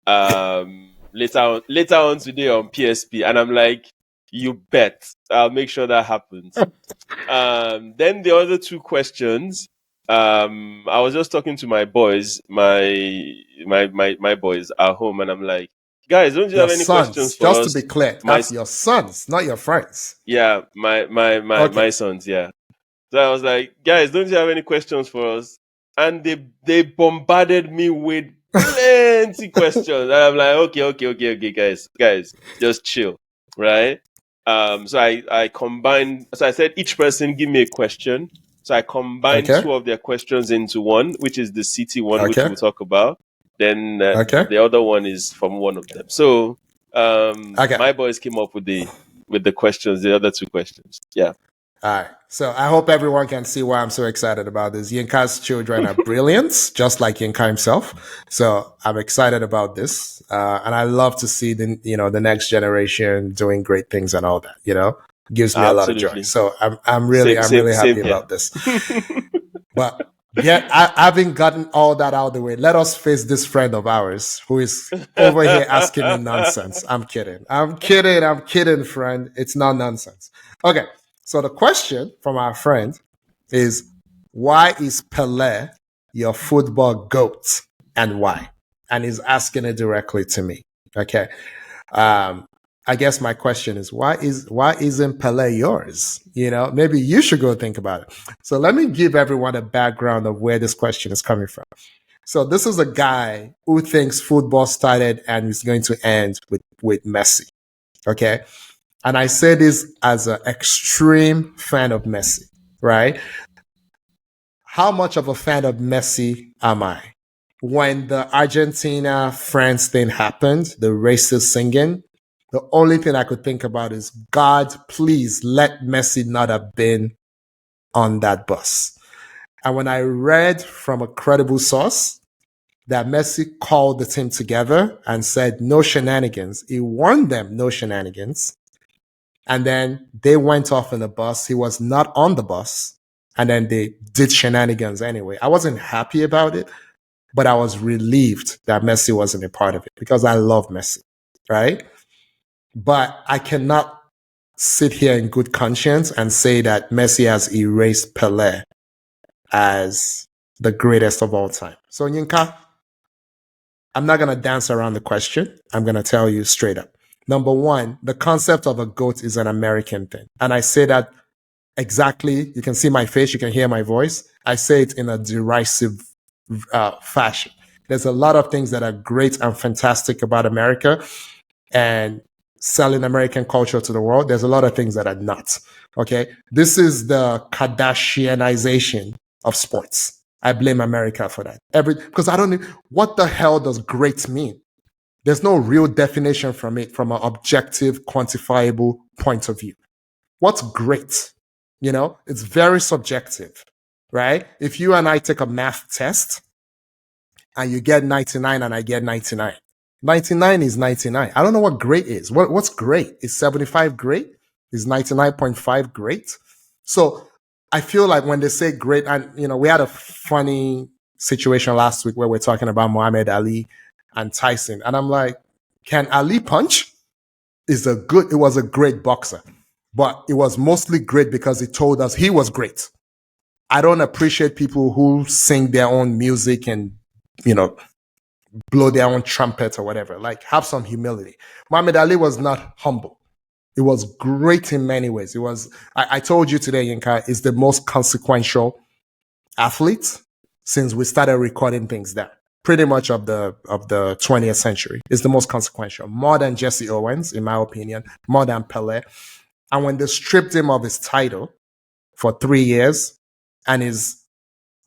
later on today on PSP. And I'm like, you bet. I'll make sure that happens. Then the other 2 questions, I was just talking to my boys, my boys at home, and I'm like, guys, don't you have any questions for us? Just to be clear, that's your sons, not your friends. Yeah, my sons, yeah. So I was like, guys, don't you have any questions for us? And they bombarded me with plenty questions. And I'm like, okay, guys, just chill, right? So I combined. So I said, each person give me a question. So I combined 2 of their questions into one, which is the City one, which we'll talk about. Then the other one is from one of them. So my boys came up with the questions, the other 2 questions. Yeah. All right. So I hope everyone can see why I'm so excited about this. Yinka's children are brilliant, just like Yinka himself. So I'm excited about this. And I love to see the next generation doing great things and all that, gives me a lot of joy. So I'm really happy about this. But having gotten all that out of the way, let us face this friend of ours who is over here asking me nonsense. I'm kidding, friend. It's not nonsense. Okay. So the question from our friend is, why is Pelé your football GOAT and why? And he's asking it directly to me. Okay. I guess my question is, why isn't Pelé yours? Maybe you should go think about it. So let me give everyone a background of where this question is coming from. So this is a guy who thinks football started and is going to end with Messi. Okay. And I say this as an extreme fan of Messi, right? How much of a fan of Messi am I? When the Argentina-France thing happened, the racist singing, the only thing I could think about is, God, please let Messi not have been on that bus. And when I read from a credible source that Messi called the team together and said, no shenanigans, he warned them, no shenanigans. And then they went off in the bus. He was not on the bus. And then they did shenanigans anyway. I wasn't happy about it, but I was relieved that Messi wasn't a part of it because I love Messi, right? But I cannot sit here in good conscience and say that Messi has erased Pelé as the greatest of all time. So, Yinka, I'm not going to dance around the question. I'm going to tell you straight up. Number one, the concept of a GOAT is an American thing. And I say that exactly. You can see my face. You can hear my voice. I say it in a derisive fashion. There's a lot of things that are great and fantastic about America and selling American culture to the world. There's a lot of things that are not. Okay. This is the Kardashianization of sports. I blame America for that. Because I don't know what the hell does great mean? There's no real definition from it from an objective, quantifiable point of view. What's great? You know, it's very subjective, right? If you and I take a math test and you get 99 and I get 99, 99 is 99. I don't know what great is. What's great? Is 75 great? Is 99.5 great? So I feel like when they say great, and you know, we had a funny situation last week where we're talking about Muhammad Ali and Tyson, and I'm like, can Ali punch? It was a great boxer, but it was mostly great because it told us he was great. I don't appreciate people who sing their own music and, you know, blow their own trumpet or whatever. Like, have some humility. Muhammad Ali was not humble. It was great in many ways. It was, I told you today, Yinka, is the most consequential athlete since we started recording things down. Pretty much of the 20th century is the most consequential, more than Jesse Owens, in my opinion, more than Pelé. And when they stripped him of his title for 3 years and his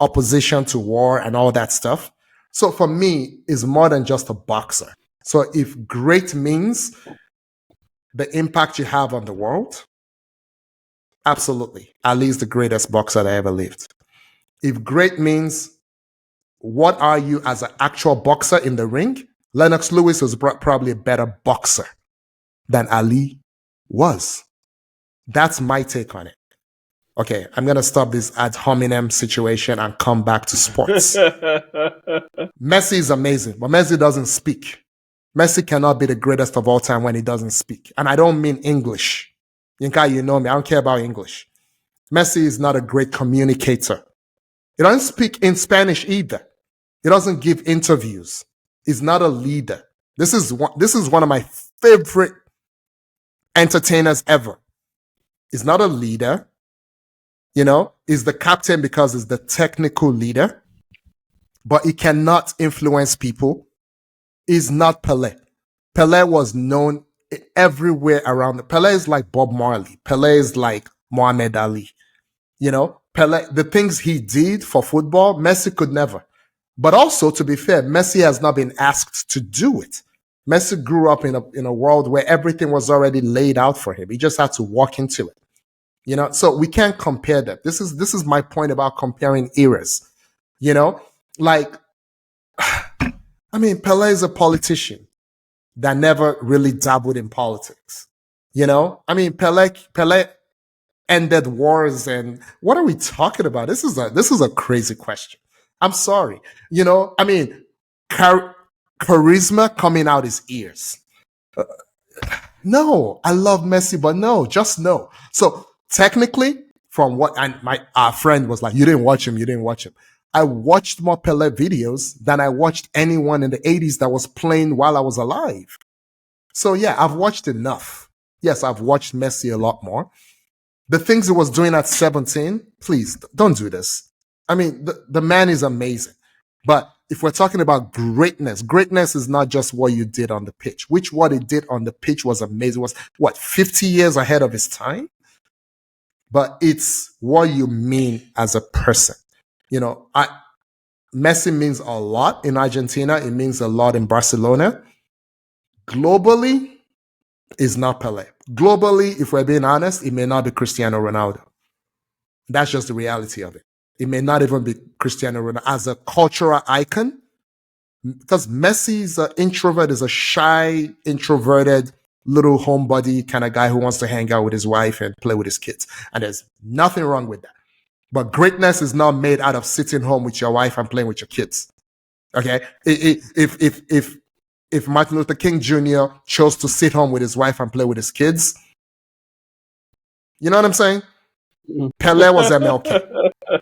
opposition to war and all that stuff. So for me, is more than just a boxer. So if great means the impact you have on the world, absolutely. Ali is the greatest boxer that ever lived. If great means what are you as an actual boxer in the ring, Lennox Lewis was probably a better boxer than Ali was. That's my take on it. Okay, I'm going to stop this ad hominem situation and come back to sports. Messi is amazing, but Messi doesn't speak. Messi cannot be the greatest of all time when he doesn't speak. And I don't mean English. Yinka, you know me. I don't care about English. Messi is not a great communicator. He doesn't speak in Spanish either. He doesn't give interviews. He's not a leader. This is one of my favorite entertainers ever. He's not a leader. You know, he's the captain because he's the technical leader, but he cannot influence people. He's not Pelé. Pelé was known everywhere around. Pelé is like Bob Marley. Pelé is like Muhammad Ali. You know, Pelé, the things he did for football, Messi could never. But also, to be fair, Messi has not been asked to do it. Messi grew up in a world where everything was already laid out for him. He just had to walk into it. You know, so we can't compare them. This is my point about comparing eras. You know, like, I mean, Pelé is a politician that never really dabbled in politics. You know, I mean, Pelé ended wars, and what are we talking about? This is a crazy question. I'm sorry. You know, I mean, charisma coming out his ears. No, I love Messi, but no, just no. So technically, from what and our friend was like, you didn't watch him. I watched more Pelé videos than I watched anyone in the 80s that was playing while I was alive. So yeah, I've watched enough. Yes, I've watched Messi a lot more. The things he was doing at 17, please don't do this. I mean, the man is amazing. But if we're talking about greatness is not just what you did on the pitch, which what he did on the pitch was amazing. Was what, 50 years ahead of his time? But it's what you mean as a person. You know, Messi means a lot in Argentina. It means a lot in Barcelona. Globally, is not Pelé. Globally, if we're being honest, it may not be Cristiano Ronaldo. That's just the reality of it. It may not even be Cristiano Ronaldo as a cultural icon, because Messi's an introvert, is a shy, introverted little homebody kind of guy who wants to hang out with his wife and play with his kids. And there's nothing wrong with that. But greatness is not made out of sitting home with your wife and playing with your kids. Okay? If Martin Luther King Jr. chose to sit home with his wife and play with his kids, you know what I'm saying? Pele was MLK.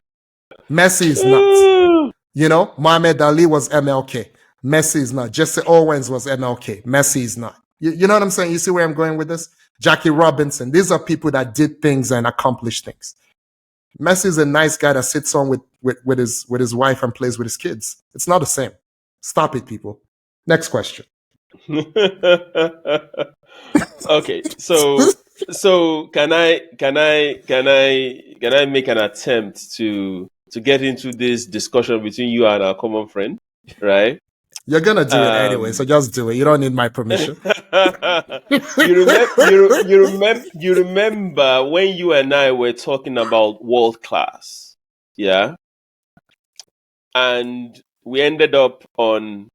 Messi is not. You know, Muhammad Ali was MLK. Messi is not. Jesse Owens was MLK. Messi is not. You know what I'm saying? You see where I'm going with this? Jackie Robinson. These are people that did things and accomplished things. Messi is a nice guy that sits on with his wife and plays with his kids. It's not the same. Stop it, people. Next question. Okay, so can I make an attempt to get into this discussion between you and our common friend, right? You're gonna do it anyway, so just do it. You don't need my permission. you remember when you and I were talking about world class, yeah? And we ended up on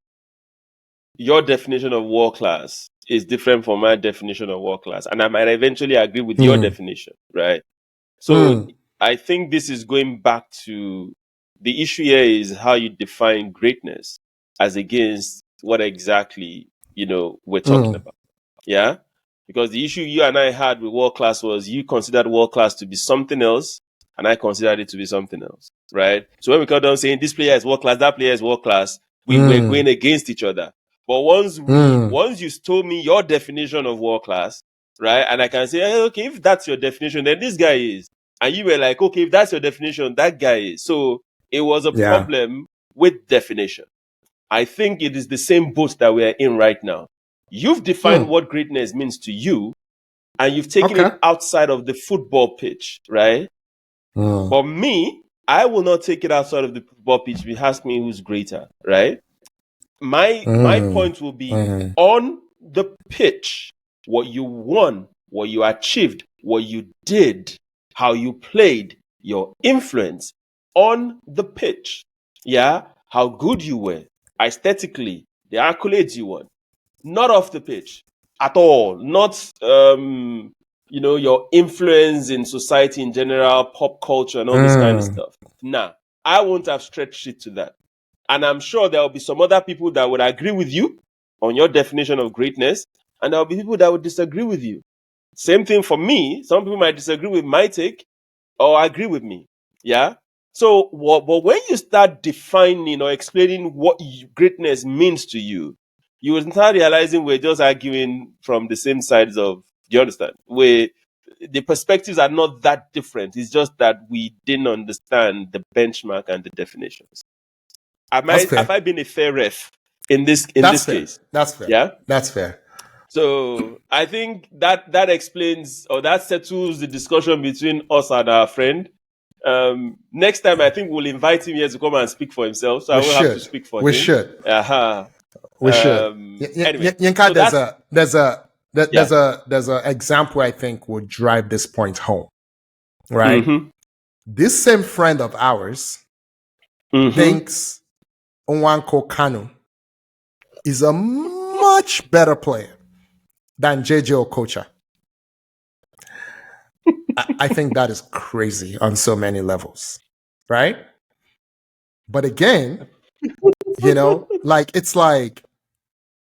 your definition of world class is different from my definition of world class, and I might eventually agree with your definition, right? So I think this is going back to the issue here is how you define greatness as against what exactly, we're talking about. Yeah? Because the issue you and I had with world class was you considered world class to be something else, and I considered it to be something else, right? So when we come down saying this player is world class, that player is world class, we were going against each other. But once you told me your definition of world class, right, and I can say, hey, okay, if that's your definition, then this guy is. And you were like, okay, if that's your definition, that guy is. So it was a problem with definition. I think it is the same boat that we are in right now. You've defined what greatness means to you, and you've taken it outside of the football pitch, right? But me, I will not take it outside of the football pitch if you ask me who's greater, right? My point will be on the pitch, what you won, what you achieved, what you did, how you played, your influence on the pitch. Yeah, how good you were, aesthetically, the accolades you won. Not off the pitch at all. Not your influence in society in general, pop culture and all this kind of stuff. Nah, I won't have stretched it to that. And I'm sure there will be some other people that would agree with you on your definition of greatness, and there will be people that would disagree with you. Same thing for me. Some people might disagree with my take or agree with me. Yeah? So, but when you start defining or explaining what greatness means to you, you will start realizing we're just arguing from the same sides of, do you understand? The perspectives are not that different. It's just that we didn't understand the benchmark and the definitions. Have I been a fair ref in this case? That's fair. Yeah? That's fair. So I think that explains or that settles the discussion between us and our friend. Next time, I think we'll invite him here to come and speak for himself. So I will have to speak for him. We should. We should. Anyway, Yinka, there's a example I think would drive this point home. Right? This same friend of ours thinks Nwankwo Kanu is a much better player than JJ Okocha. I think that is crazy on so many levels, right? But again, it's like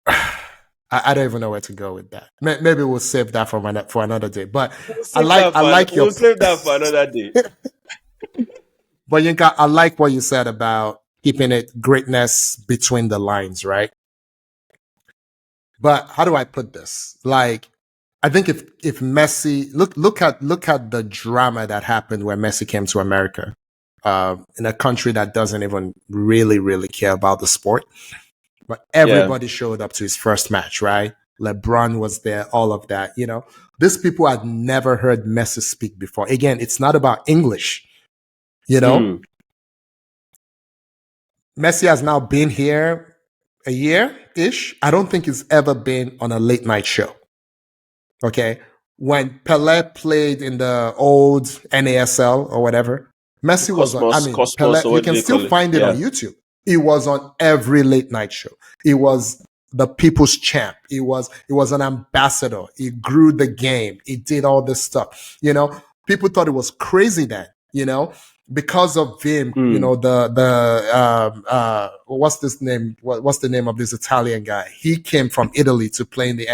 I don't even know where to go with that. Maybe we'll save that for another day. But we'll save that for another day. But Yinka, I like what you said about keeping it greatness between the lines, right? But how do I put this? Like, I think if Messi look at the drama that happened when Messi came to America, in a country that doesn't even really care about the sport, but everybody showed up to his first match, right? LeBron was there, all of that. These people had never heard Messi speak before. Again, it's not about English. Messi has now been here a year-ish. I don't think he's ever been on a late night show. Okay. when Pele played in the old NASL or whatever, Messi was on. I Cosmos, mean, Cosmos, Pele. or You what do can they still call it? find it on Yeah. YouTube. It was on every late night show. It was the people's champ. It was an ambassador. It grew the game. It did all this stuff. People thought it was crazy then. Because of him, what's this name? What's the name of this Italian guy? He came from Italy to play in the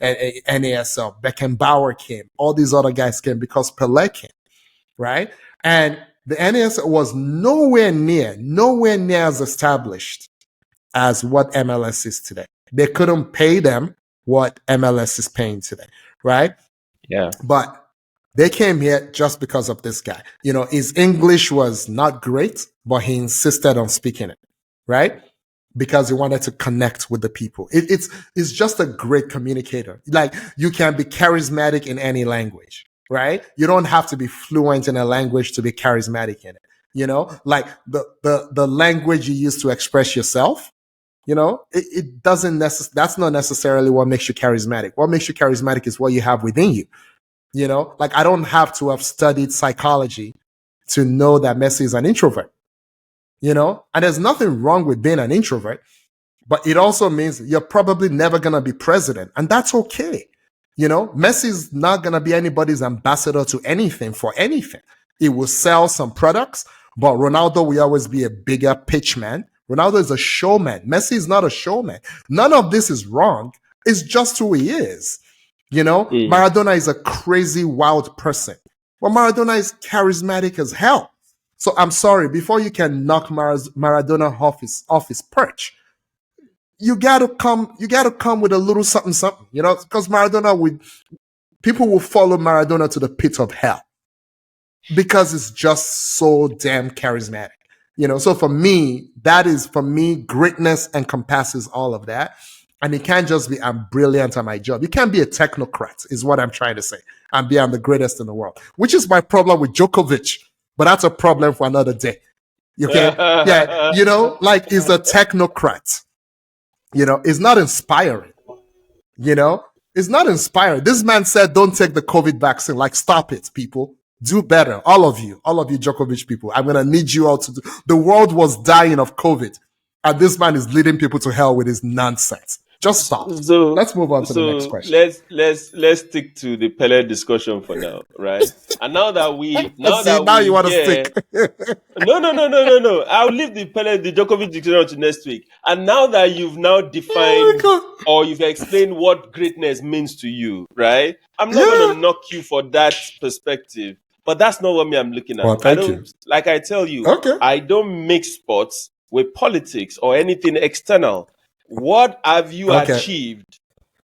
NASL. Beckenbauer came. All these other guys came because Pelé came, right? And the NASL was nowhere near as established as what MLS is today. They couldn't pay them what MLS is paying today, right? Yeah. But they came here just because of this guy. His English was not great, but he insisted on speaking it, right? Because he wanted to connect with the people. It's just a great communicator. Like, you can be charismatic in any language, right? You don't have to be fluent in a language to be charismatic in it. Like the language you use to express yourself, it doesn't that's not necessarily what makes you charismatic. What makes you charismatic is what you have within you. Like, I don't have to have studied psychology to know that Messi is an introvert, and there's nothing wrong with being an introvert, but it also means you're probably never going to be president, and that's okay. Messi's not going to be anybody's ambassador to anything for anything. He will sell some products, but Ronaldo will always be a bigger pitchman. Ronaldo is a showman. Messi is not a showman. None of this is wrong. It's just who he is. Maradona is a crazy, wild person. But Maradona is charismatic as hell. So I'm sorry, before you can knock Maradona off his perch, you gotta come with a little something, because people will follow Maradona to the pit of hell because it's just so damn charismatic. So for me, greatness encompasses all of that. And it can't just be, I'm brilliant at my job. You can't be a technocrat, is what I'm trying to say. I'm the greatest in the world, which is my problem with Djokovic. But that's a problem for another day. Okay? Yeah, like, he's a technocrat. It's not inspiring. It's not inspiring. This man said, don't take the COVID vaccine. Like, stop it, people. Do better. All of you Djokovic people. I'm going to need you all to do. The world was dying of COVID. And this man is leading people to hell with his nonsense. Just stop. So let's move on to the next question. Let's stick to the Pele discussion for now, right? And now that you want to stick. No. I'll leave the Djokovic discussion to next week. And now that you've now defined or you've explained what greatness means to you, right? I'm not going to knock you for that perspective, but that's not what I'm looking at. Well, thank you. Like I tell you, okay. I don't mix sports with politics or anything external. What have you achieved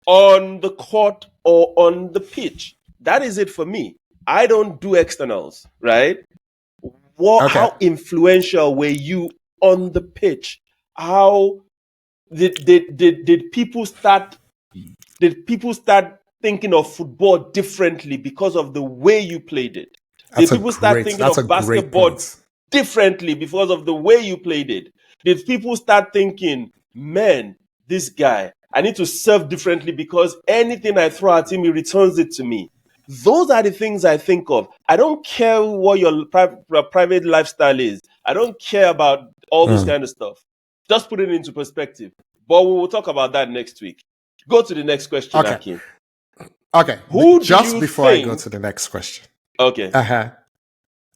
on the court or on the pitch? That is it for me. I don't do externals, right? How influential were you on the pitch? How did people start thinking of football differently because of the way you played it? Did people start thinking of basketball differently because of the way you played it? Did people start thinking, man, this guy, I need to serve differently because anything I throw at him, he returns it to me? Those are the things I think of. I don't care what your private lifestyle is. I don't care about all this kind of stuff. Just put it into perspective. But we will talk about that next week. Go to the next question, Akim. Okay. Just before I go to the next question. Okay.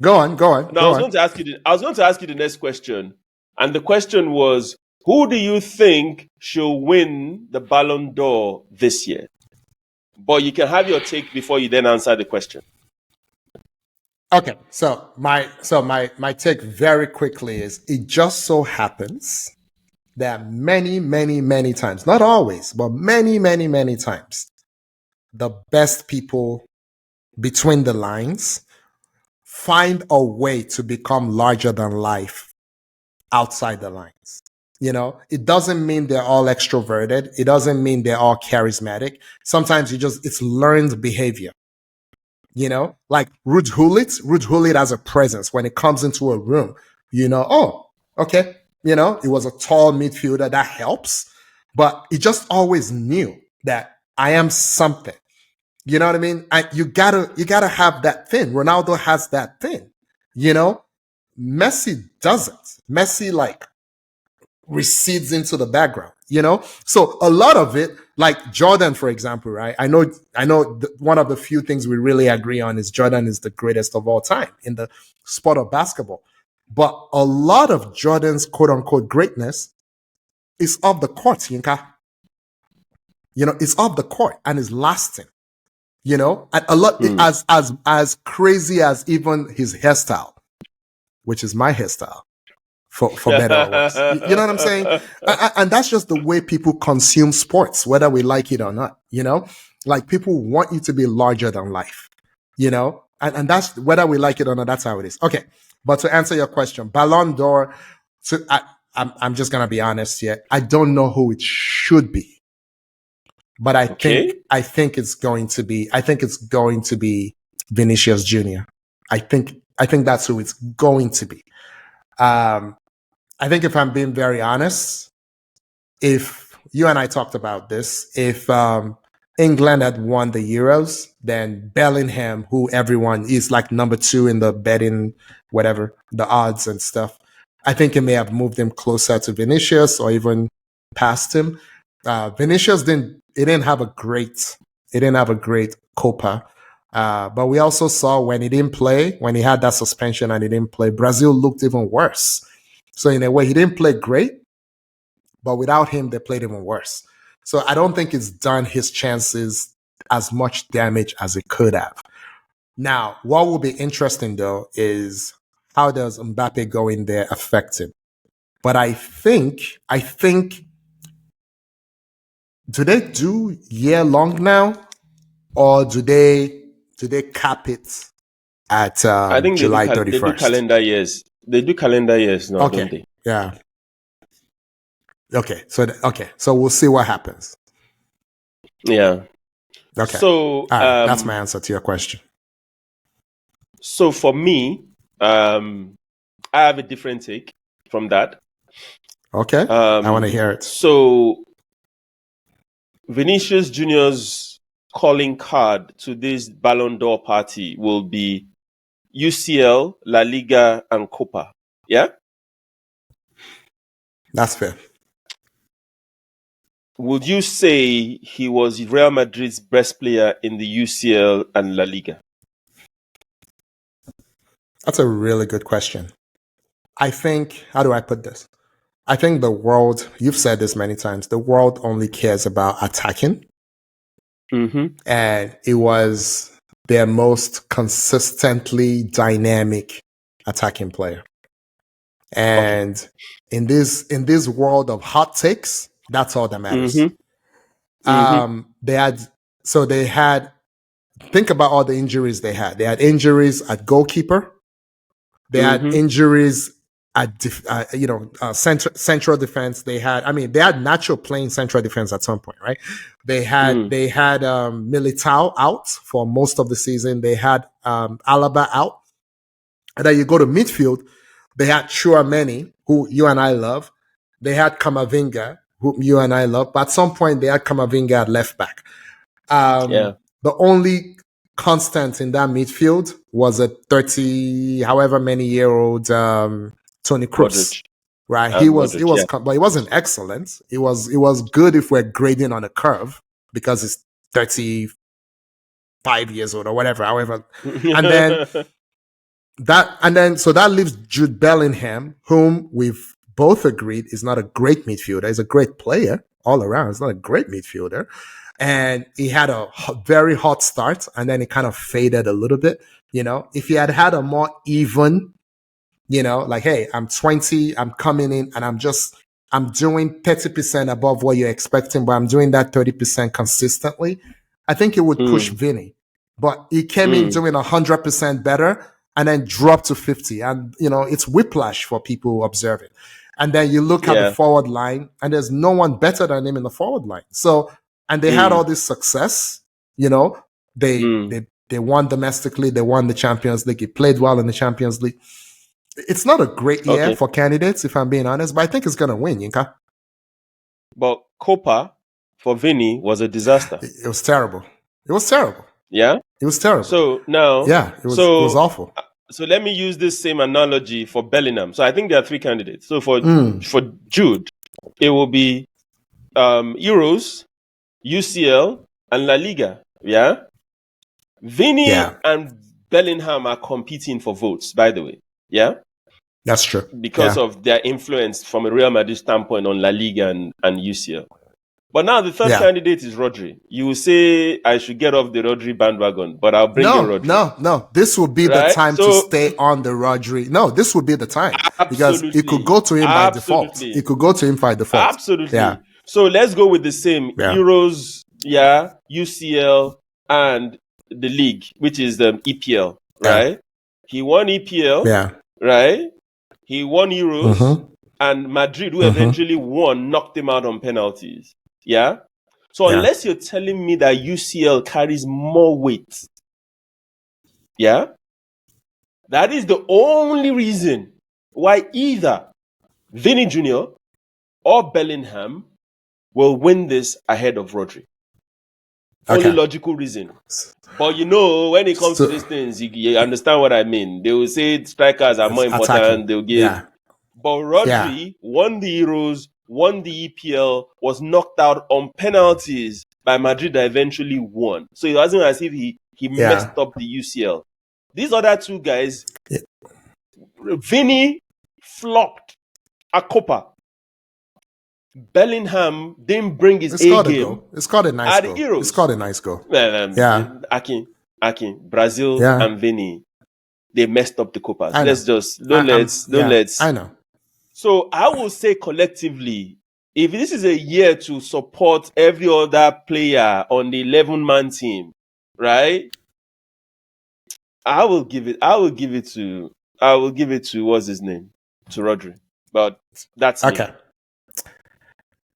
Go on. Now, I was going to ask you the next question. And the question was, who do you think should win the Ballon d'Or this year? But you can have your take before you then answer the question. Okay, so my take very quickly is, it just so happens that many times, not always, but many times, the best people between the lines find a way to become larger than life outside the lines. It doesn't mean they're all extroverted. It doesn't mean they're all charismatic. Sometimes it's learned behavior. Like Ruud Gullit has a presence when it comes into a room. Oh, okay. He was a tall midfielder. That helps. But he just always knew that I am something. You know what I mean? And you gotta have that thing. Ronaldo has that thing. You know, Messi doesn't. Messi like recedes into the background. You know, so a lot of it, like Jordan, for example, right? I know one of the few things we really agree on is Jordan is the greatest of all time in the sport of basketball. But a lot of Jordan's quote unquote greatness is off the court, Yinka. You know, it's off the court and is lasting. You know, and a lot as crazy as even his hairstyle, which is my hairstyle, for better or worse. You know what I'm saying? And that's just the way people consume sports, whether we like it or not. You know, like people want you to be larger than life. You know, and that's whether we like it or not. That's how it is. Okay, but to answer your question, Ballon d'Or. So I'm just gonna be honest here. I don't know who it should be. But I think it's going to be Vinicius Jr. I think that's who it's going to be. I think if I'm being very honest, if you and I talked about this, if England had won the Euros, then Bellingham, who everyone is like number 2 in the betting, whatever, the odds and stuff, I think it may have moved him closer to Vinicius or even past him. Vinicius didn't have a great Copa. But we also saw when he didn't play, when he had that suspension and he didn't play, Brazil looked even worse. So in a way, he didn't play great, but without him, they played even worse. So I don't think it's done his chances as much damage as it could have. Now, what will be interesting though is how does Mbappe go in there affect him? But I think do they do year long now, or do they cap it at I think July they 31st? do calendar years. They do calendar years now, Okay. don't they? Yeah. Okay. So we'll see what happens. Yeah. Okay. So that's my answer to your question. So for me, I have a different take from that. Okay. I want to hear it. So Vinicius Junior's calling card to this Ballon d'Or party will be UCL, La Liga, and Copa. Yeah? That's fair. Would you say he was Real Madrid's best player in the UCL and La Liga? That's a really good question. I think, how do I put this? I think the world, you've said this many times, the world only cares about attacking. Mm-hmm. And it was their most consistently dynamic attacking player. And in this world of hot takes, that's all that matters. They had think about all the injuries they had. They had injuries at goalkeeper. They had injuries at central defense. They had Nacho playing central defense at some point, right? They had Militao out for most of the season. They had Alaba out, and then you go to midfield. They had Chouameni, who you and I love. They had Camavinga, who you and I love. But at some point, they had Camavinga at left back. The only constant in that midfield was a 30, however many year old Toni Kroos, right? He was, but he wasn't excellent. It was good if we're grading on a curve because it's 35 years old or whatever. However, so that leaves Jude Bellingham, whom we've both agreed is not a great midfielder. He's a great player all around. He's not a great midfielder. And he had a very hot start, and then it kind of faded a little bit. You know, if he had a more even, you know, like, hey, I'm 20, I'm coming in, and I'm doing 30% above what you're expecting, but I'm doing that 30% consistently, I think it would push Vinny. But he came in doing 100% better and then dropped to 50. And, you know, it's whiplash for people observing. And then you look at the forward line, and there's no one better than him in the forward line. So, and they had all this success, you know, they won domestically, they won the Champions League, he played well in the Champions League. It's not a great year for candidates, if I'm being honest, but I think it's going to win, Yinka. But Copa for Vinny was a disaster. It was terrible. It was terrible. Yeah. It was terrible. So now, Yeah, it was awful. So let me use this same analogy for Bellingham. So I think there are three candidates. So for Jude, it will be Euros, UCL, and La Liga. Yeah. Vinny and Bellingham are competing for votes, by the way. Yeah. That's true. Because of their influence from a Real Madrid standpoint on La Liga and UCL. But now the third candidate is Rodri. You will say I should get off the Rodri bandwagon, but I'll bring in Rodri. No. This would be the time to stay on the Rodri. No, this would be the time. Because it could go to him by default. It could go to him by default. Absolutely. Yeah. So let's go with the same. Euros, UCL, and the league, which is the EPL, right? He won EPL, right? He won Euros, and Madrid, who eventually won, knocked him out on penalties. Yeah? So unless you're telling me that UCL carries more weight, that is the only reason why either Vinny Jr. or Bellingham will win this ahead of Rodri. Only logical reason. But when it comes to these things, you understand what I mean. They will say strikers are more important. They'll give. But Rodri won the Euros, won the EPL, was knocked out on penalties by Madrid that eventually won. So it wasn't as if he messed up the UCL. These other two guys, Vinny flopped a Copa. Bellingham didn't bring his A game. It's called a nice goal. Euros. It's called a nice goal. Akin, Brazil and Vinny, they messed up the Copas. Let's. I know. So I will say collectively, if this is a year to support every other player on the 11-man team, right? I will give it to what's his name? To Rodri. But that's okay. Me.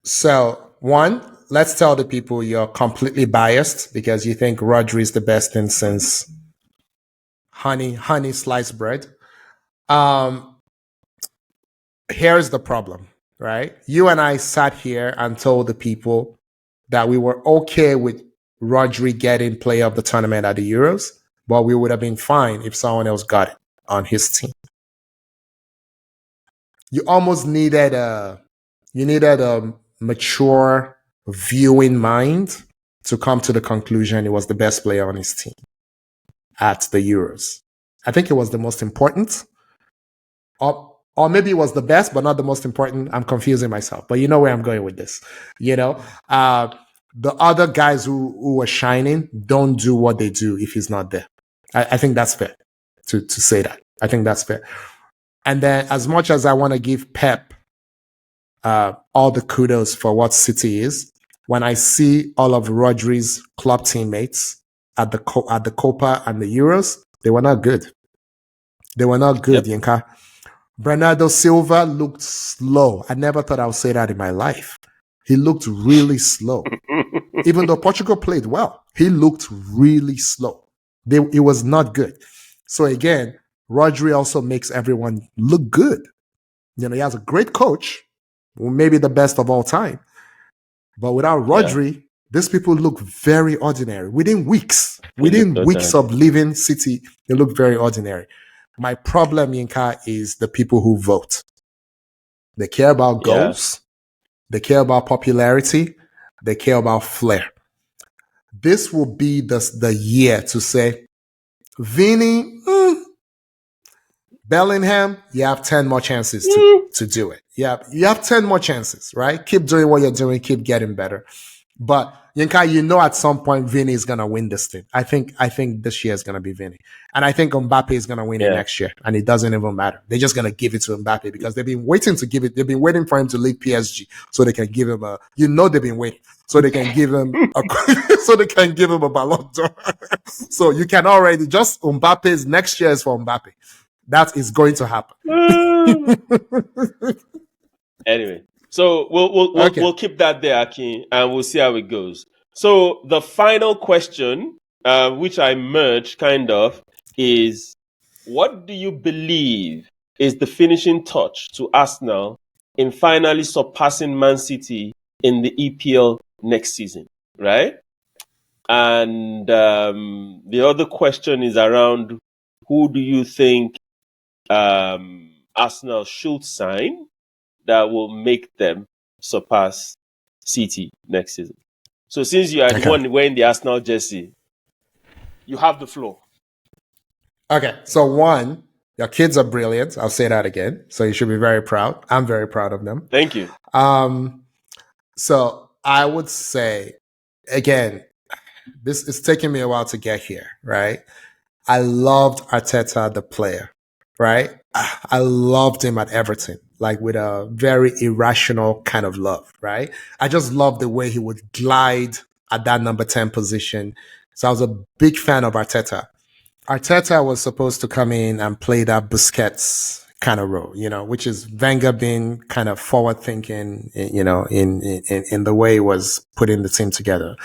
So, one, let's tell the people you're completely biased because you think Rodri is the best thing since honey sliced bread. Here's the problem, right? You and I sat here and told the people that we were okay with Rodri getting player of the tournament at the Euros, but we would have been fine if someone else got it on his team. You almost needed a mature viewing mind to come to the conclusion he was the best player on his team at the Euros. I think it was the most important. Or maybe it was the best, but not the most important. I'm confusing myself. But you know where I'm going with this. The other guys who were shining don't do what they do if he's not there. I think that's fair to say that. I think that's fair. And then as much as I want to give Pep all the kudos for what City is, when I see all of Rodri's club teammates at the Copa and the Euros, they were not good. They were not good, Yinka. Bernardo Silva looked slow. I never thought I would say that in my life. He looked really slow. Even though Portugal played well, he looked really slow. It was not good. So again, Rodri also makes everyone look good. He has a great coach, maybe the best of all time. But without Rodri, these people look very ordinary. Within weeks of leaving City, they look very ordinary. My problem, Yinka, is the people who vote. They care about goals. They care about popularity. They care about flair. This will be the year to say, Vinny, Bellingham, you have 10 more chances to do it. You have 10 more chances, right? Keep doing what you're doing. Keep getting better. But Yinka, at some point, Vinny is going to win this thing. I think this year is going to be Vinny. And I think Mbappe is going to win it next year. And it doesn't even matter. They're just going to give it to Mbappe because they've been waiting to give it. They've been waiting for him to leave PSG so they can give him they've been waiting. So they can give him a Ballon d'Or. So you can already just Mbappe's next year is for Mbappe. That is going to happen. Anyway. So we'll keep that there, Akin, and we'll see how it goes. So the final question, which I merged kind of, is what do you believe is the finishing touch to Arsenal in finally surpassing Man City in the EPL next season, right? And the other question is around who do you think Arsenal should sign that will make them surpass City next season? So since you are the Okay. one wearing the Arsenal jersey, you have the floor. Okay. So one, your kids are brilliant. I'll say that again. So you should be very proud. I'm very proud of them. Thank you. So I would say, again, this is taking me a while to get here, right? I loved Arteta, the player, right? I loved him at Everton, like with a very irrational kind of love, right? I just loved the way he would glide at that number 10 position. So I was a big fan of Arteta. Arteta was supposed to come in and play that Busquets kind of role, which is Wenger being kind of forward thinking, in the way he was putting the team together.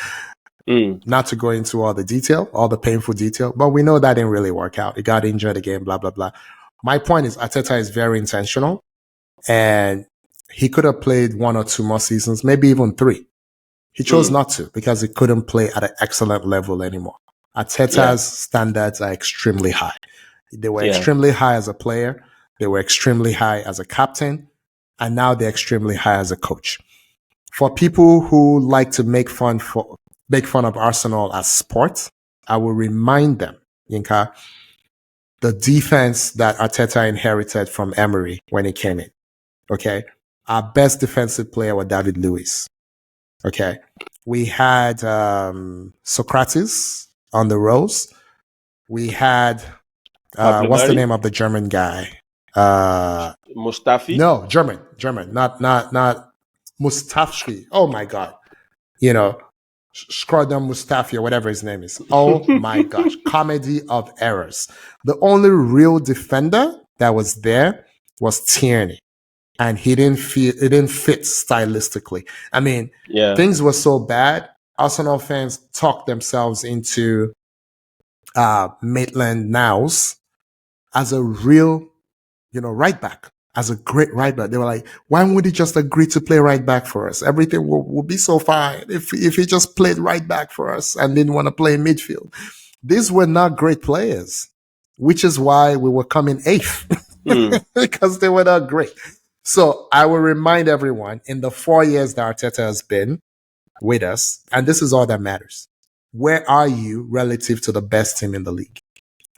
Not to go into all the painful detail, but we know that didn't really work out. He got injured again, blah, blah, blah. My point is Arteta is very intentional, and he could have played 1 or 2 more seasons, maybe even 3. He chose not to because he couldn't play at an excellent level anymore. Arteta's standards are extremely high. They were extremely high as a player. They were extremely high as a captain. And now they're extremely high as a coach. For people who like to make fun of Arsenal as sport, I will remind them, Yinka, the defense that Arteta inherited from Emery when he came in. Okay. Our best defensive player was David Luiz. Okay. We had Socrates on the rows. We had what's the name of the German guy? Mustafi? No, German, not Mustafi. Oh my God. Skrodam Mustafi or whatever his name is. Oh my gosh. Comedy of errors. The only real defender that was there was Tierney. And it didn't fit stylistically. I mean, things were so bad. Arsenal fans talked themselves into Maitland-Niles as a real, right back, as a great right back. They were like, why would he just agree to play right back for us? Everything will be so fine if he just played right back for us and didn't want to play midfield. These were not great players, which is why we were coming 8th because they were not great. So I will remind everyone, in the 4 years that Arteta has been with us, and this is all that matters, where are you relative to the best team in the league?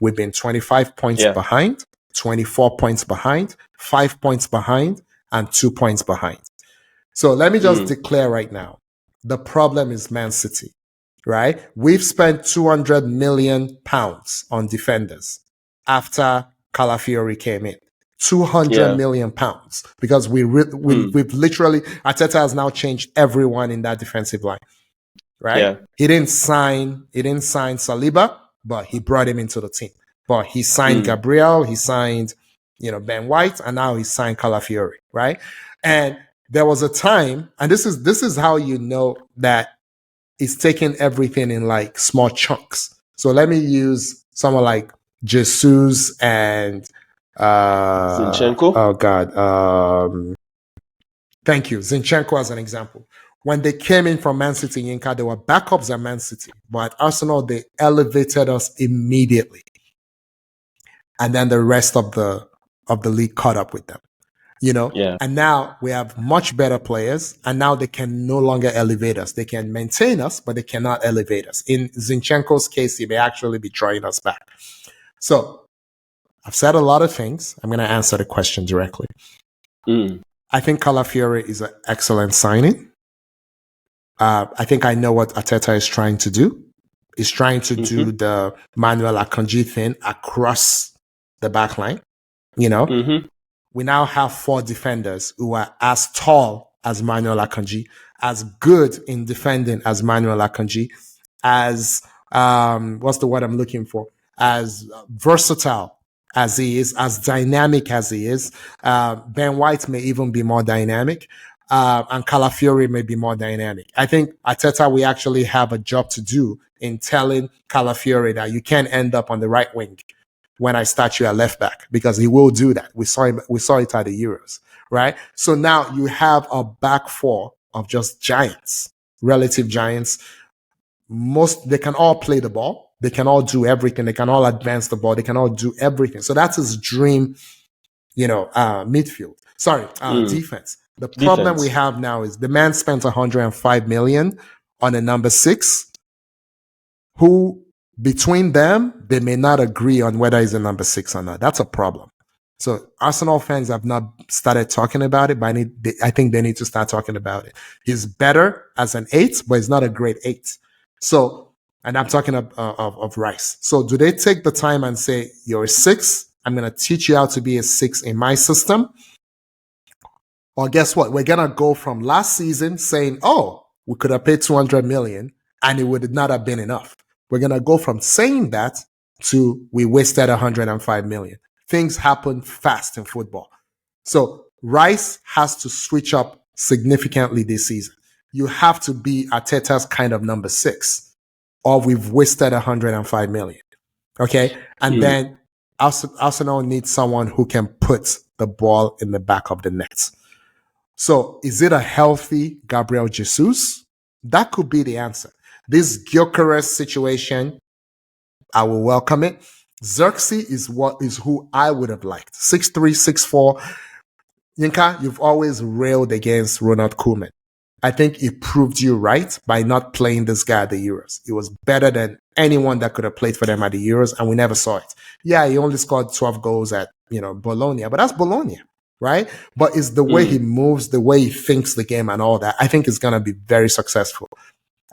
We've been 25 points behind, 24 points behind, 5 points behind, and 2 points behind. So let me just declare right now, the problem is Man City, right? We've spent 200 million pounds on defenders after Calafiori came in. 200 million pounds, because we've literally, Arteta has now changed everyone in that defensive line, right? He didn't sign Saliba, but he brought him into the team. But he signed Gabriel, he signed, Ben White, and now he signed Calafiori, right? And there was a time, and this is how you know that it's taking everything in like small chunks. So let me use someone like Jesus and Zinchenko? Oh God. Thank you. Zinchenko as an example. When they came in from Man City, Yinka, they were backups at Man City. But at Arsenal, they elevated us immediately. And then the rest of the league caught up with them. And now we have much better players, and now they can no longer elevate us. They can maintain us, but they cannot elevate us. In Zinchenko's case, he may actually be drawing us back. So I've said a lot of things. I'm going to answer the question directly. I think Calafiori is an excellent signing. I think I know what Arteta is trying to do. He's trying to do the Manuel Akanji thing across the back line. We now have 4 defenders who are as tall as Manuel Akanji, as good in defending as Manuel Akanji, as what's the word I'm looking for? As versatile as he is, as dynamic as he is. Ben White may even be more dynamic, and Calafiori may be more dynamic. I think Arteta, we actually have a job to do in telling Calafiori that you can't end up on the right wing when I start you at left back, because he will do that. We saw it at the Euros, right? So now you have a back 4 of just giants, relative giants. they can all play the ball. They can all do everything. They can all advance the ball. They can all do everything. So that's his dream, midfield. Sorry, defense. The problem we have now is the man spent 105 million on a number 6 who between them, they may not agree on whether he's a number 6 or not. That's a problem. So Arsenal fans have not started talking about it, but I think they need to start talking about it. He's better as an 8, but he's not a great 8. So, and I'm talking of Rice. So do they take the time and say, you're a 6? I'm going to teach you how to be a 6 in my system. Or guess what? We're going to go from last season saying, oh, we could have paid 200 million and it would not have been enough. We're going to go from saying that to we wasted 105 million. Things happen fast in football. So Rice has to switch up significantly this season. You have to be Arteta's kind of number 6 or we've wasted 105 million. Okay. And then Arsenal needs someone who can put the ball in the back of the net. So is it a healthy Gabriel Jesus? That could be the answer. This Gyökeres situation, I will welcome it. Xerxes is who I would have liked. 6'3", 6'4". Yinka, you've always railed against Ronald Koeman. I think he proved you right by not playing this guy at the Euros. He was better than anyone that could have played for them at the Euros, and we never saw it. Yeah, he only scored 12 goals at Bologna, but that's Bologna, right? But it's the way he moves, the way he thinks the game and all that. I think is going to be very successful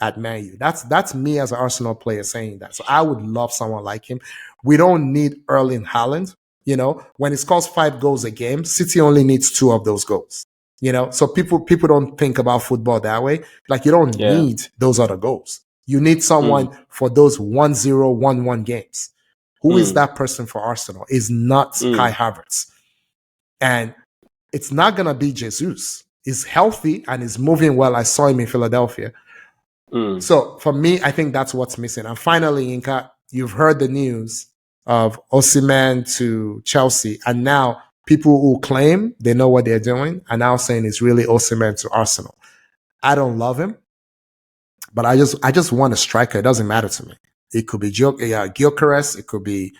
at Man U. That's me as an Arsenal player saying that. So I would love someone like him. We don't need Erling Haaland. When he scores 5 goals a game, City only needs 2 of those goals. So people don't think about football that way. Like you don't need those other goals. You need someone for those 1-0, 1-1 games. Who is that person for Arsenal? Is not Kai Havertz. And it's not going to be Jesus. He's healthy and he's moving well. I saw him in Philadelphia. So for me, I think that's what's missing. And finally, Inka, you've heard the news of Osimhen to Chelsea. And now people who claim they know what they're doing are now saying it's really Osimhen to Arsenal. I don't love him, but I just want a striker. It doesn't matter to me. It could be Gyökeres. It could be,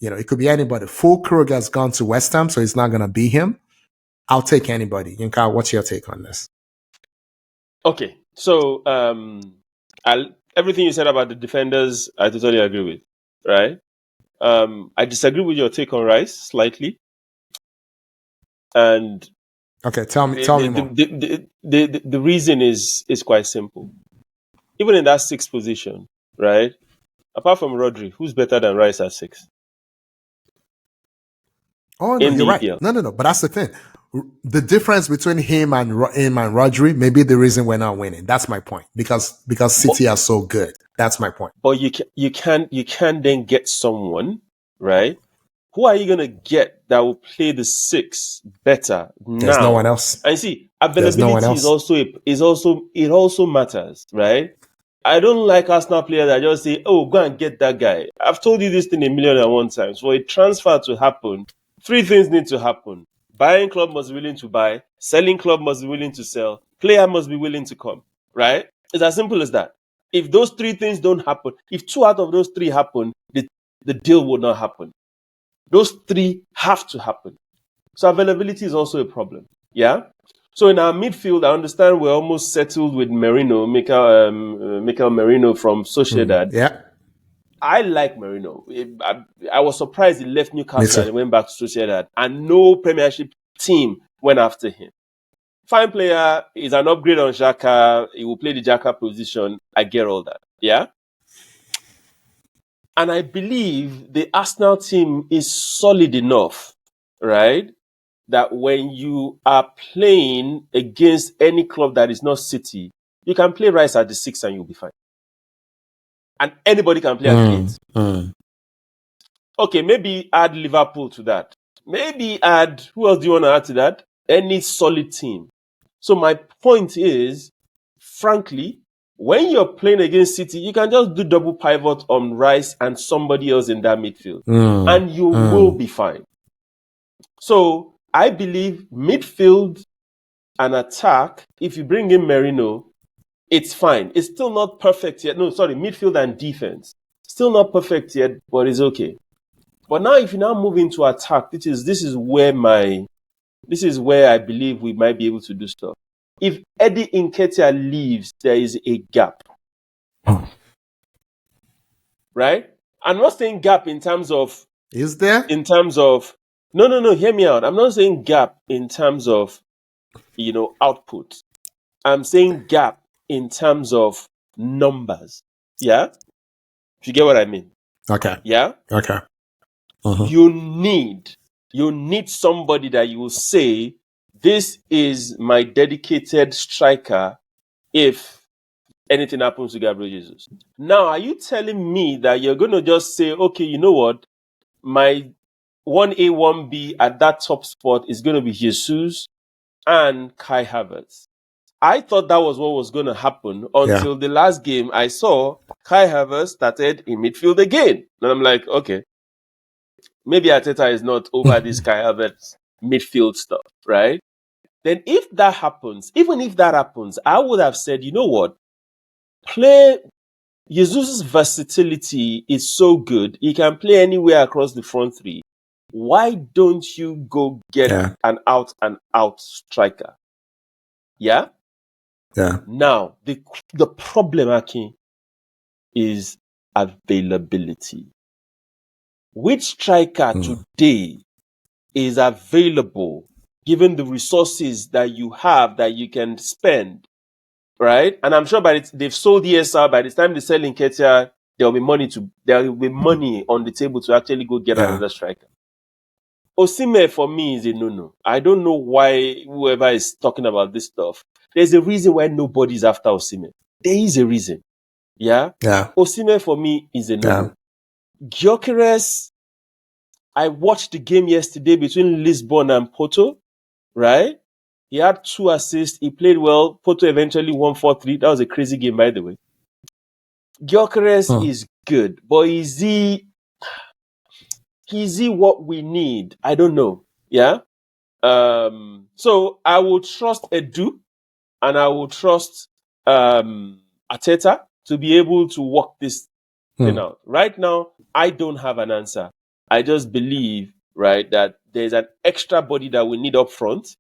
it could be anybody. Fulkrug has gone to West Ham, so it's not going to be him. I'll take anybody. Yinka, what's your take on this? Okay. So everything you said about the defenders, I totally agree with, right? I disagree with your take on Rice slightly. And okay, tell me more. The reason is quite simple. Even in that 6th position, right? Apart from Rodri, who's better than Rice at 6? Oh no, you're right. No. But that's the thing. The difference between him and Rodri may be the reason we're not winning. That's my point. Because City are so good. That's my point. But you can then get someone, right? Who are you gonna get that will play the 6 better now? There's no one else. And see, availability is also matters, right? I don't like Arsenal players that just say, "Oh, go and get that guy." I've told you this thing 1,000,001 times. For a transfer to happen, 3 things need to happen. Buying club must be willing to buy. Selling club must be willing to sell. Player must be willing to come. Right? It's as simple as that. If those 3 things don't happen, if 2 out of those 3 happen, the deal will not happen. Those 3 have to happen. So availability is also a problem. Yeah? So in our midfield, I understand we're almost settled with Merino, Mikel Merino from Sociedad. Yeah. I like Merino. I was surprised he left Newcastle and he went back to Sociedad, and no Premiership team went after him. Fine player, is an upgrade on Xhaka. He will play the Xhaka position. I get all that. Yeah? And I believe the Arsenal team is solid enough, right, that when you are playing against any club that is not City, you can play Rice at the 6 and you'll be fine. And anybody can play at the 8. Okay, maybe add Liverpool to that. Maybe add, who else do you want to add to that? Any solid team. So my point is, frankly, when you're playing against City, you can just do double pivot on Rice and somebody else in that midfield. And you will be fine. So I believe midfield and attack, if you bring in Merino, it's fine. It's still not perfect yet. No, sorry, midfield and defense. Still not perfect yet, but it's okay. But now if you now move into attack, this is where I believe we might be able to do stuff. If Eddie Nketiah leaves, there is a gap. Right? I'm not saying gap in terms of... Is there? In terms of... No, hear me out. I'm not saying gap in terms of, output. I'm saying gap in terms of numbers. Yeah? If you get what I mean. Okay. Yeah? Okay. Uh-huh. You need somebody that you will say, this is my dedicated striker if anything happens to Gabriel Jesus. Now, are you telling me that you're going to just say, okay, you know what? My 1A, 1B at that top spot is going to be Jesus and Kai Havertz. I thought that was what was going to happen until the last game I saw Kai Havertz started in midfield again. And I'm like, okay, maybe Arteta is not over this Kai Havertz midfield stuff, right? Then if that happens, even if that happens, I would have said, you know what? Jesus' versatility is so good. He can play anywhere across the front three. Why don't you go get an out striker? Yeah? Yeah. Now, the problem, Aki, is availability. Which striker today is available, given the resources that you have that you can spend, right? And I'm sure they've sold ESR. By the time they sell Nketiah, there will be money on the table to actually go get another striker. Osimhen for me is a no-no. I don't know why whoever is talking about this stuff. There's a reason why nobody's after Osimhen. There is a reason. Yeah? Yeah. Osimhen for me is a no-no. Gyökeres, I watched the game yesterday between Lisbon and Porto, right? He had 2 assists. He played well. Porto eventually won 4-3. That was a crazy game, by the way. Gyökeres is good, but is he what we need? I don't know. Yeah? So I will trust Edu and I will trust Arteta to be able to work this thing out. Right now, I don't have an answer. I just believe, right, that there's an extra body that we need up front,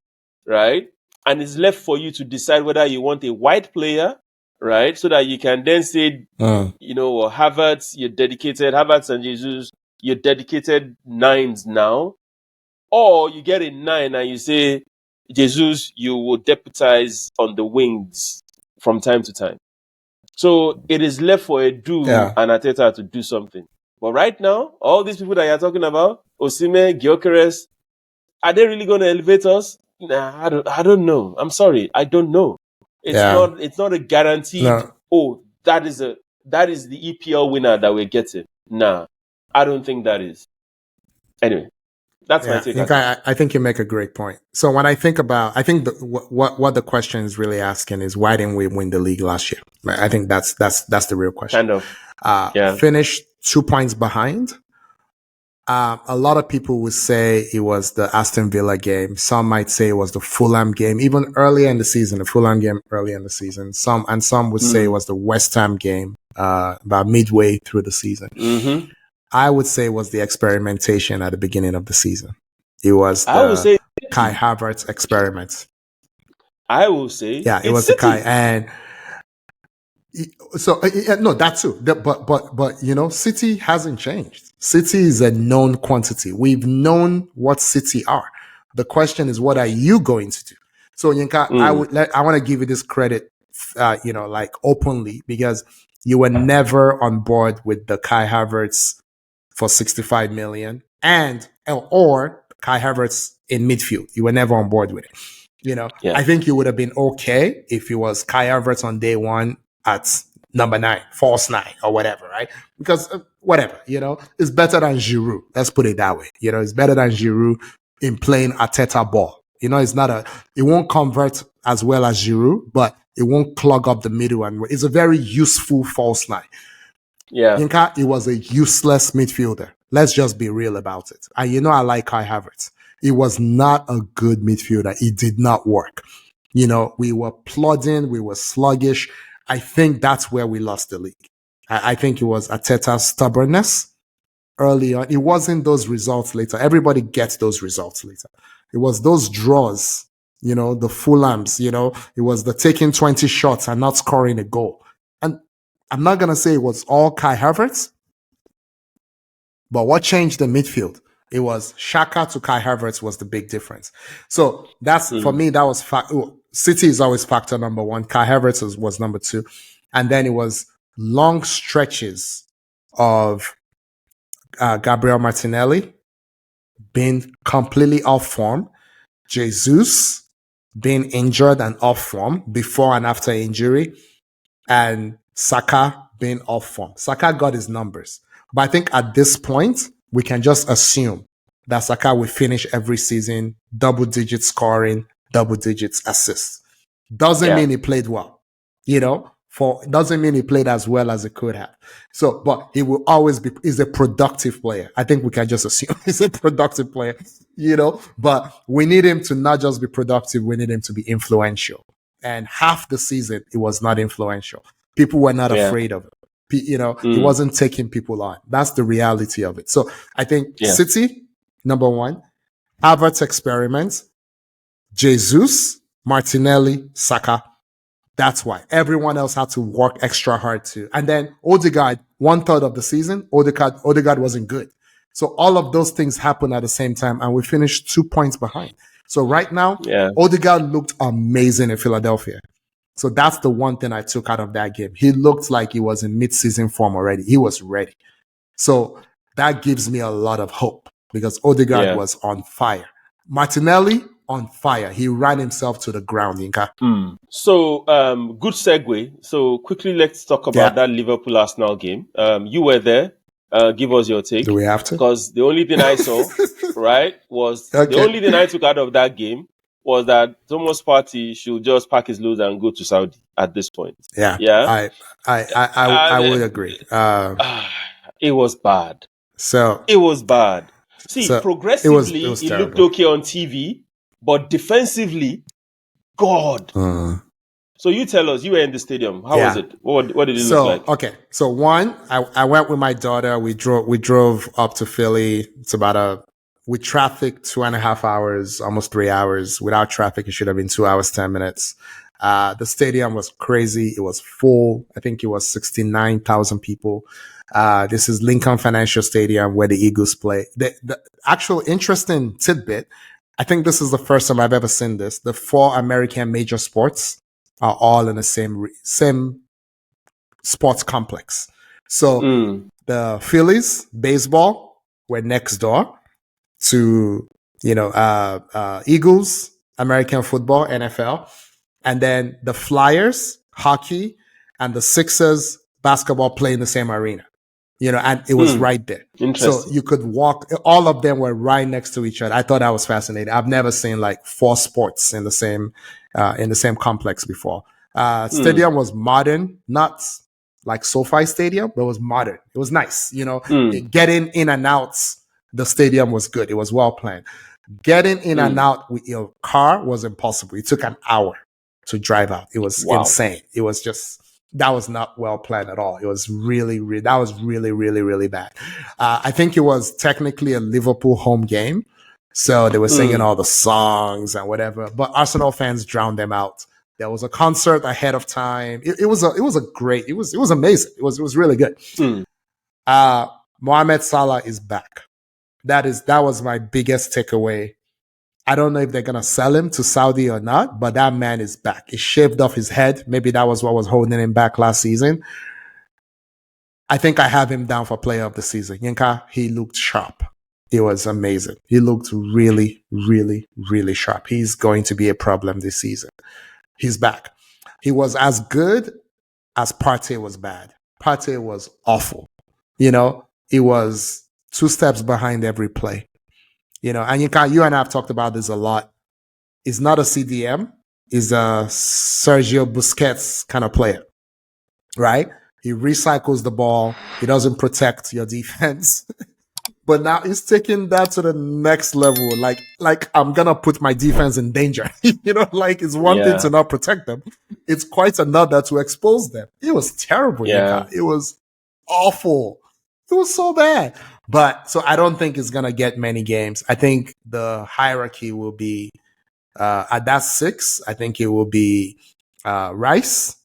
right? And it's left for you to decide whether you want a wide player, right? So that you can then say, Havertz, you're dedicated, Havertz and Jesus, you're dedicated 9s now. Or you get a 9 and you say, Jesus, you will deputize on the wings from time to time. So it is left for Edu and Arteta to do something. But right now, all these people that you're talking about, Osimhen, Gyökeres, are they really going to elevate us? Nah, I don't know. I'm sorry, I don't know. It's not a guaranteed. No. That is the EPL winner that we're getting. Nah, I don't think that is. Anyway, that's my take. I think you make a great point. So when I think what the question is really asking is, why didn't we win the league last year? I think that's the real question. Kind of. Finished 2 points behind. A lot of people would say it was the Aston Villa game. Some might say it was the Fulham game, even earlier in the season, the Fulham game earlier in the season. Some would say it was the West Ham game, about midway through the season. Mm-hmm. I would say it was the experimentation at the beginning of the season. It was the Kai Havertz experiment. I will say, it was City. The Kai, and so no, that too. But City hasn't changed. City is a known quantity. We've known what City are. The question is, what are you going to do? So Yinka, I want to give you this credit, openly, because you were never on board with the Kai Havertz for 65 million or Kai Havertz in midfield. You were never on board with it. I think you would have been okay if it was Kai Havertz on day one at number 9, false 9 or whatever, right? Because whatever, it's better than Giroud. Let's put it that way. It's better than Giroud in playing Arteta ball. It won't convert as well as Giroud, but it won't clog up the middle, and it's a very useful false 9. Yeah. Yinka, he was a useless midfielder. Let's just be real about it. And I like Kai Havertz. He was not a good midfielder. It did not work. We were plodding, we were sluggish. I think that's where we lost the league. I think it was Arteta's stubbornness early on. It wasn't those results later. Everybody gets those results later. It was those draws, the Fulhams, it was the taking 20 shots and not scoring a goal. And I'm not going to say it was all Kai Havertz, but what changed the midfield? It was Xhaka to Kai Havertz was the big difference. So that's, for me, that was City is always factor number one. Kai Havertz was number two. And then it was long stretches of Gabriel Martinelli being completely off form, Jesus being injured and off form before and after injury, and Saka being off form. Saka got his numbers. But I think at this point, we can just assume that Saka will finish every season double digit scoring, double digits assists. Doesn't mean he played well, doesn't mean he played as well as he could have. So, but he will always he's a productive player. I think we can just assume he's a productive player, but we need him to not just be productive. We need him to be influential. And half the season, it was not influential. People were not afraid of it. He wasn't taking people on. That's the reality of it. So I think City, number one, Havertz experiment, Jesus, Martinelli, Saka. That's why everyone else had to work extra hard too. And then Odegaard, 1/3 of the season, Odegaard wasn't good. So all of those things happened at the same time, and we finished 2 points behind. So right now, Odegaard looked amazing in Philadelphia. So that's the one thing I took out of that game. He looked like he was in mid-season form already. He was ready. So that gives me a lot of hope because Odegaard was on fire. Martinelli, on fire. He ran himself to the ground, Yinka. So, good segue. So, quickly, let's talk about that Liverpool-Arsenal game. You were there. Give us your take. Do we have to? Because the only thing I saw, right, was the only thing I took out of that game was that Thomas Partey should just pack his loads and go to Saudi at this point. Yeah. I would agree. It was bad. So it was bad. See, progressively, it looked okay on TV, but defensively, God. So you tell us, you were in the stadium. How was it? What did it look like? Okay. So one, I went with my daughter. We drove up to Philly. It's about with traffic, 2.5 hours, almost 3 hours. Without traffic, it should have been 2 hours, 10 minutes. The stadium was crazy. It was full. I think it was 69,000 people. This is Lincoln Financial Stadium where the Eagles play. The actual interesting tidbit, I think this is the first time I've ever seen this. The 4 American major sports are all in the same sports complex. So the Phillies, baseball, were next door to, Eagles, American football, NFL. And then the Flyers, hockey, and the Sixers, basketball play in the same arena. And it was right there. So you could walk, all of them were right next to each other. I thought that was fascinating. I've never seen like 4 sports in the same complex before. Stadium was modern, not like SoFi Stadium, but it was modern. It was nice. Getting in and out, the stadium was good. It was well planned. Getting in and out with your car was impossible. It took an hour to drive out. It was insane. It was just, that was not well planned at all. It was really, really bad. I think it was technically a Liverpool home game. So they were singing all the songs and whatever, but Arsenal fans drowned them out. There was a concert ahead of time. It was amazing. It was really good. Mohamed Salah is back. That was my biggest takeaway. I don't know if they're going to sell him to Saudi or not, but that man is back. He shaved off his head. Maybe that was what was holding him back last season. I think I have him down for player of the season. Yinka, he looked sharp. It was amazing. He looked really, really, really sharp. He's going to be a problem this season. He's back. He was as good as Partey was bad. Partey was awful. He was 2 steps behind every play. And you and I have talked about this a lot. He's not a CDM. He's a Sergio Busquets kind of player, right? He recycles the ball. He doesn't protect your defense. But now he's taking that to the next level. Like I'm gonna put my defense in danger. Like it's one thing Yeah, to not protect them. It's quite another to expose them. It was terrible, yeah. Yinka. It was awful. It was so bad. But so I don't think it's gonna get many games. I think the hierarchy will be at that 6. I think it will be Rice.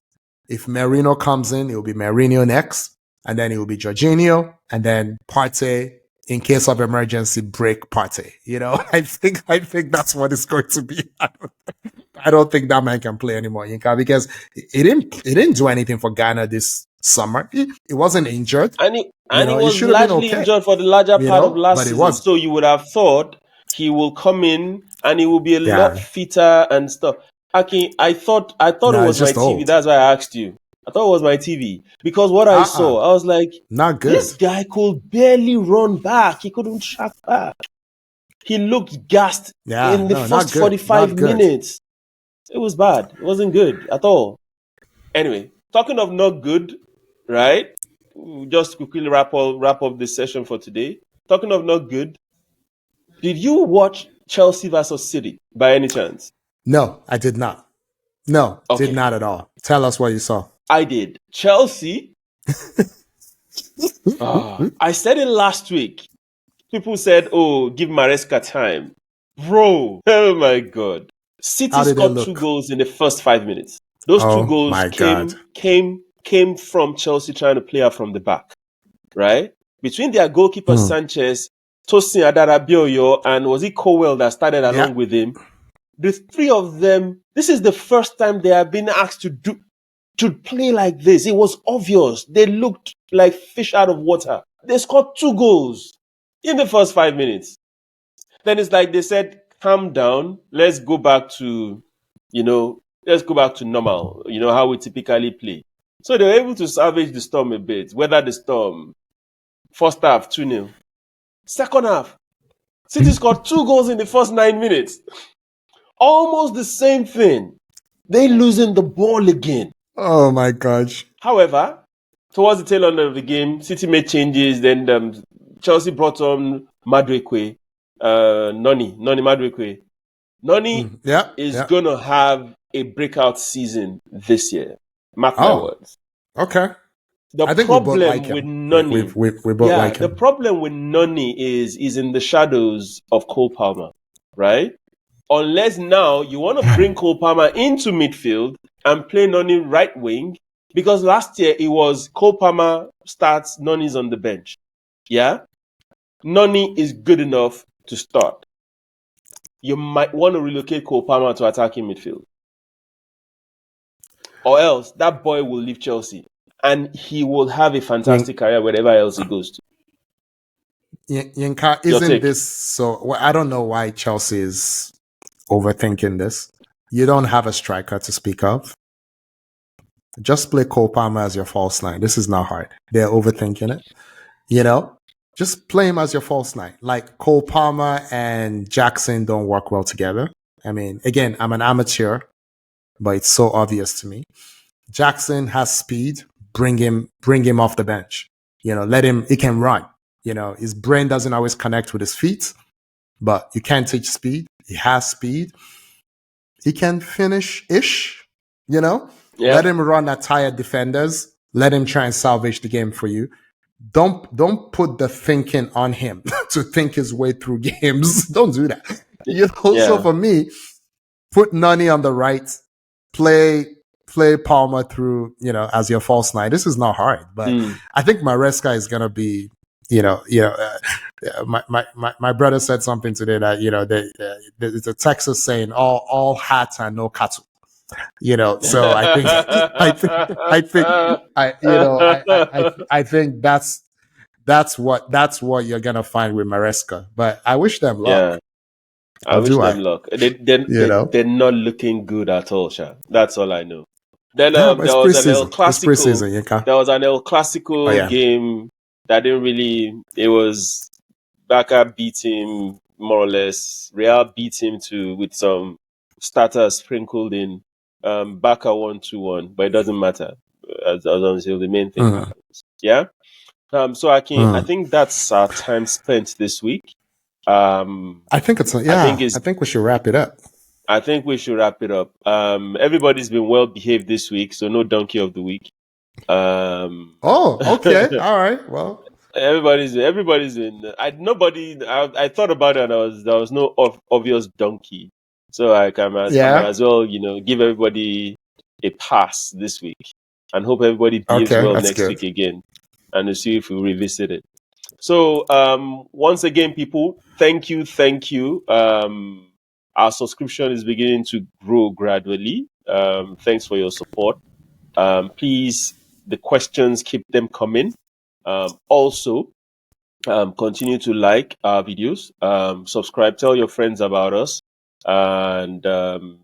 If Merino comes in, it will be Merino next, and then it will be Jorginho, and then Partey. In case of emergency, break Partey. I think that's what it's going to be. I don't think that man can play anymore, Yinka, because it didn't do anything for Ghana this summer. It wasn't injured. And he It was should have been largely okay. injured for the larger part of last But it season. wasn't. So you would have thought he will come in and he will be a lot Yeah. fitter and stuff. Aki, I thought it No, was it's my just TV. old. That's why I asked you. I thought it was my TV because what I Uh-uh. saw, I was like, Not this good. guy could barely run back. He couldn't track back. He looked gassed Yeah, in the no, not first good. 45 Not good. minutes. It was bad. It wasn't good at all. Anyway, talking of not good, right? We'll just quickly wrap up this session for today. Talking of not good, did you watch Chelsea versus City by any chance? No, I did not. No, did Okay, not at all. Tell us what you saw. I did. Chelsea. I said it last week. People said, "Oh, give Maresca time, bro." Oh my god! City How did it scored 2 look? goals in the first 5 minutes. Those two Oh goals my God. came from Chelsea trying to play out from the back, right? Between their goalkeeper Sanchez, Tosin Adarabioyo, and was it Cowell that started Yeah. along with him? The three of them. This is the first time they have been asked to play like this. It was obvious. They looked like fish out of water. They scored 2 goals in the first 5 minutes. Then it's like they said, calm down. Let's go back to, let's go back to normal, how we typically play. So they were able to salvage the storm a bit, weather the storm. First half, 2-0. Second half, City scored 2 goals in the first 9 minutes. Almost the same thing. They losing the ball again. Oh my gosh. However, towards the tail end of the game, City made changes. Then Chelsea brought on Maduekwe, Noni Maduekwe. Noni Yeah. is Yeah. gonna have a breakout season this year. Mark my Oh, words. okay. The I think we both like problem with him. We Noni, both like the him. problem with Noni is in the shadows of Cole Palmer, right? Unless now you want to bring Cole Palmer into midfield and play Noni right wing, because last year it was Cole Palmer starts, Noni's on the bench. Yeah? Noni is good enough to start. You might want to relocate Cole Palmer to attacking midfield. Or else that boy will leave Chelsea and he will have a fantastic career wherever else he goes to. Yinka, Your isn't take? this so? Well, I don't know why Chelsea is overthinking this. You don't have a striker to speak of. Just play Cole Palmer as your false nine. This is not hard. They're overthinking it. Just play him as your false nine. Like Cole Palmer and Jackson don't work well together. I mean, again, I'm an amateur, but it's so obvious to me. Jackson has speed. Bring him off the bench. Let him. He can run. His brain doesn't always connect with his feet, but you can't teach speed. He has speed. He can finish ish. Yeah. Let him run at tired defenders. Let him try and salvage the game for you. Don't put the thinking on him to think his way through games. Don't do that. So Yeah. for me, put Nani on the right, play Palmer through, as your false nine. This is not hard, but I think Maresca is gonna be, my brother said something today that there's a Texas saying all hats are no cattle. So I think I think that's what you're gonna find with Maresca. But I wish them luck. Yeah. I Or wish do them I? luck. They're not looking good at all, Sha. That's all I know. Then Yeah, but it's there was an El preseason. It's Clasico. preseason, Yinka. There was an El Oh Clasico yeah. game that didn't really. It was Barca beat him more or less. Real beat him with some starters sprinkled in. Barca won 2-1, but it doesn't matter as until the main thing Mhm. happens. Yeah. So Akin, I think that's our time spent this week. I think it's I think we should wrap it up. I think we should wrap it up. Everybody's been well behaved this week, so no donkey of the week. Oh, okay. All right. Well, everybody's in. I thought about it, and there was no obvious donkey, so I might as well give everybody a pass this week, and hope everybody behaves well next week again, and to see if we revisit it. So once again, people, thank you. Our subscription is beginning to grow gradually. Thanks for your support. Please, the questions, keep them coming. Also, continue to like our videos, subscribe, tell your friends about us, and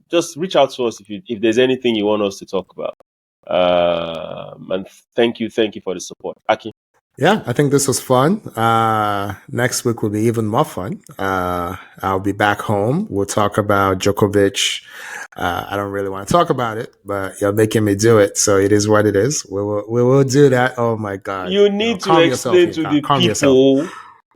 just reach out to us if there's anything you want us to talk about. And thank you for the support. Aki. Yeah, I think this was fun. Next week will be even more fun. I'll be back home. We'll talk about Djokovic. I don't really want to talk about it, but you're making me do it, so it is what it is. We will do that. Oh my God! You need to explain to the people.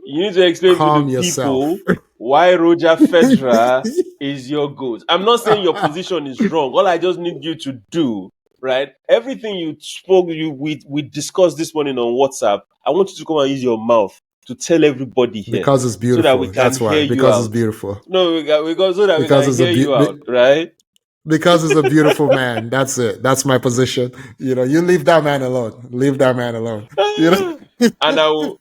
You need to explain to the people why Roger Federer is your GOAT. I'm not saying your position is wrong. All I just need you to do, right? Everything you spoke, we discussed this morning on WhatsApp. I want you to come and use your mouth to tell everybody here, because it's beautiful. So that we can That's why. Hear because you it's beautiful. No, because so that because we can hear you out, right? Because he's a beautiful man. That's it. That's my position. You leave that man alone. Leave that man alone. And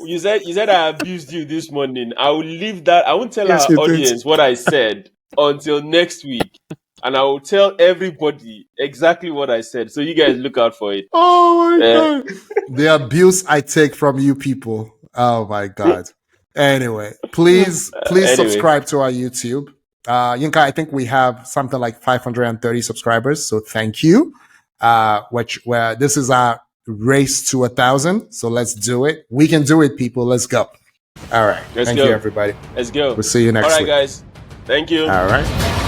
you said I abused you this morning. I will leave that. I won't tell our audience what I said until next week. And I will tell everybody exactly what I said. So you guys look out for it. Oh my God. The abuse I take from you people. Oh my God. Anyway, please subscribe to our YouTube. Yinka, I think we have something like 530 subscribers. So thank you. Where this is our race to 1,000. So let's do it. We can do it, people. Let's go. All right. Thank you, everybody. Let's go. We'll see you next week. All right, guys. Thank you. All right.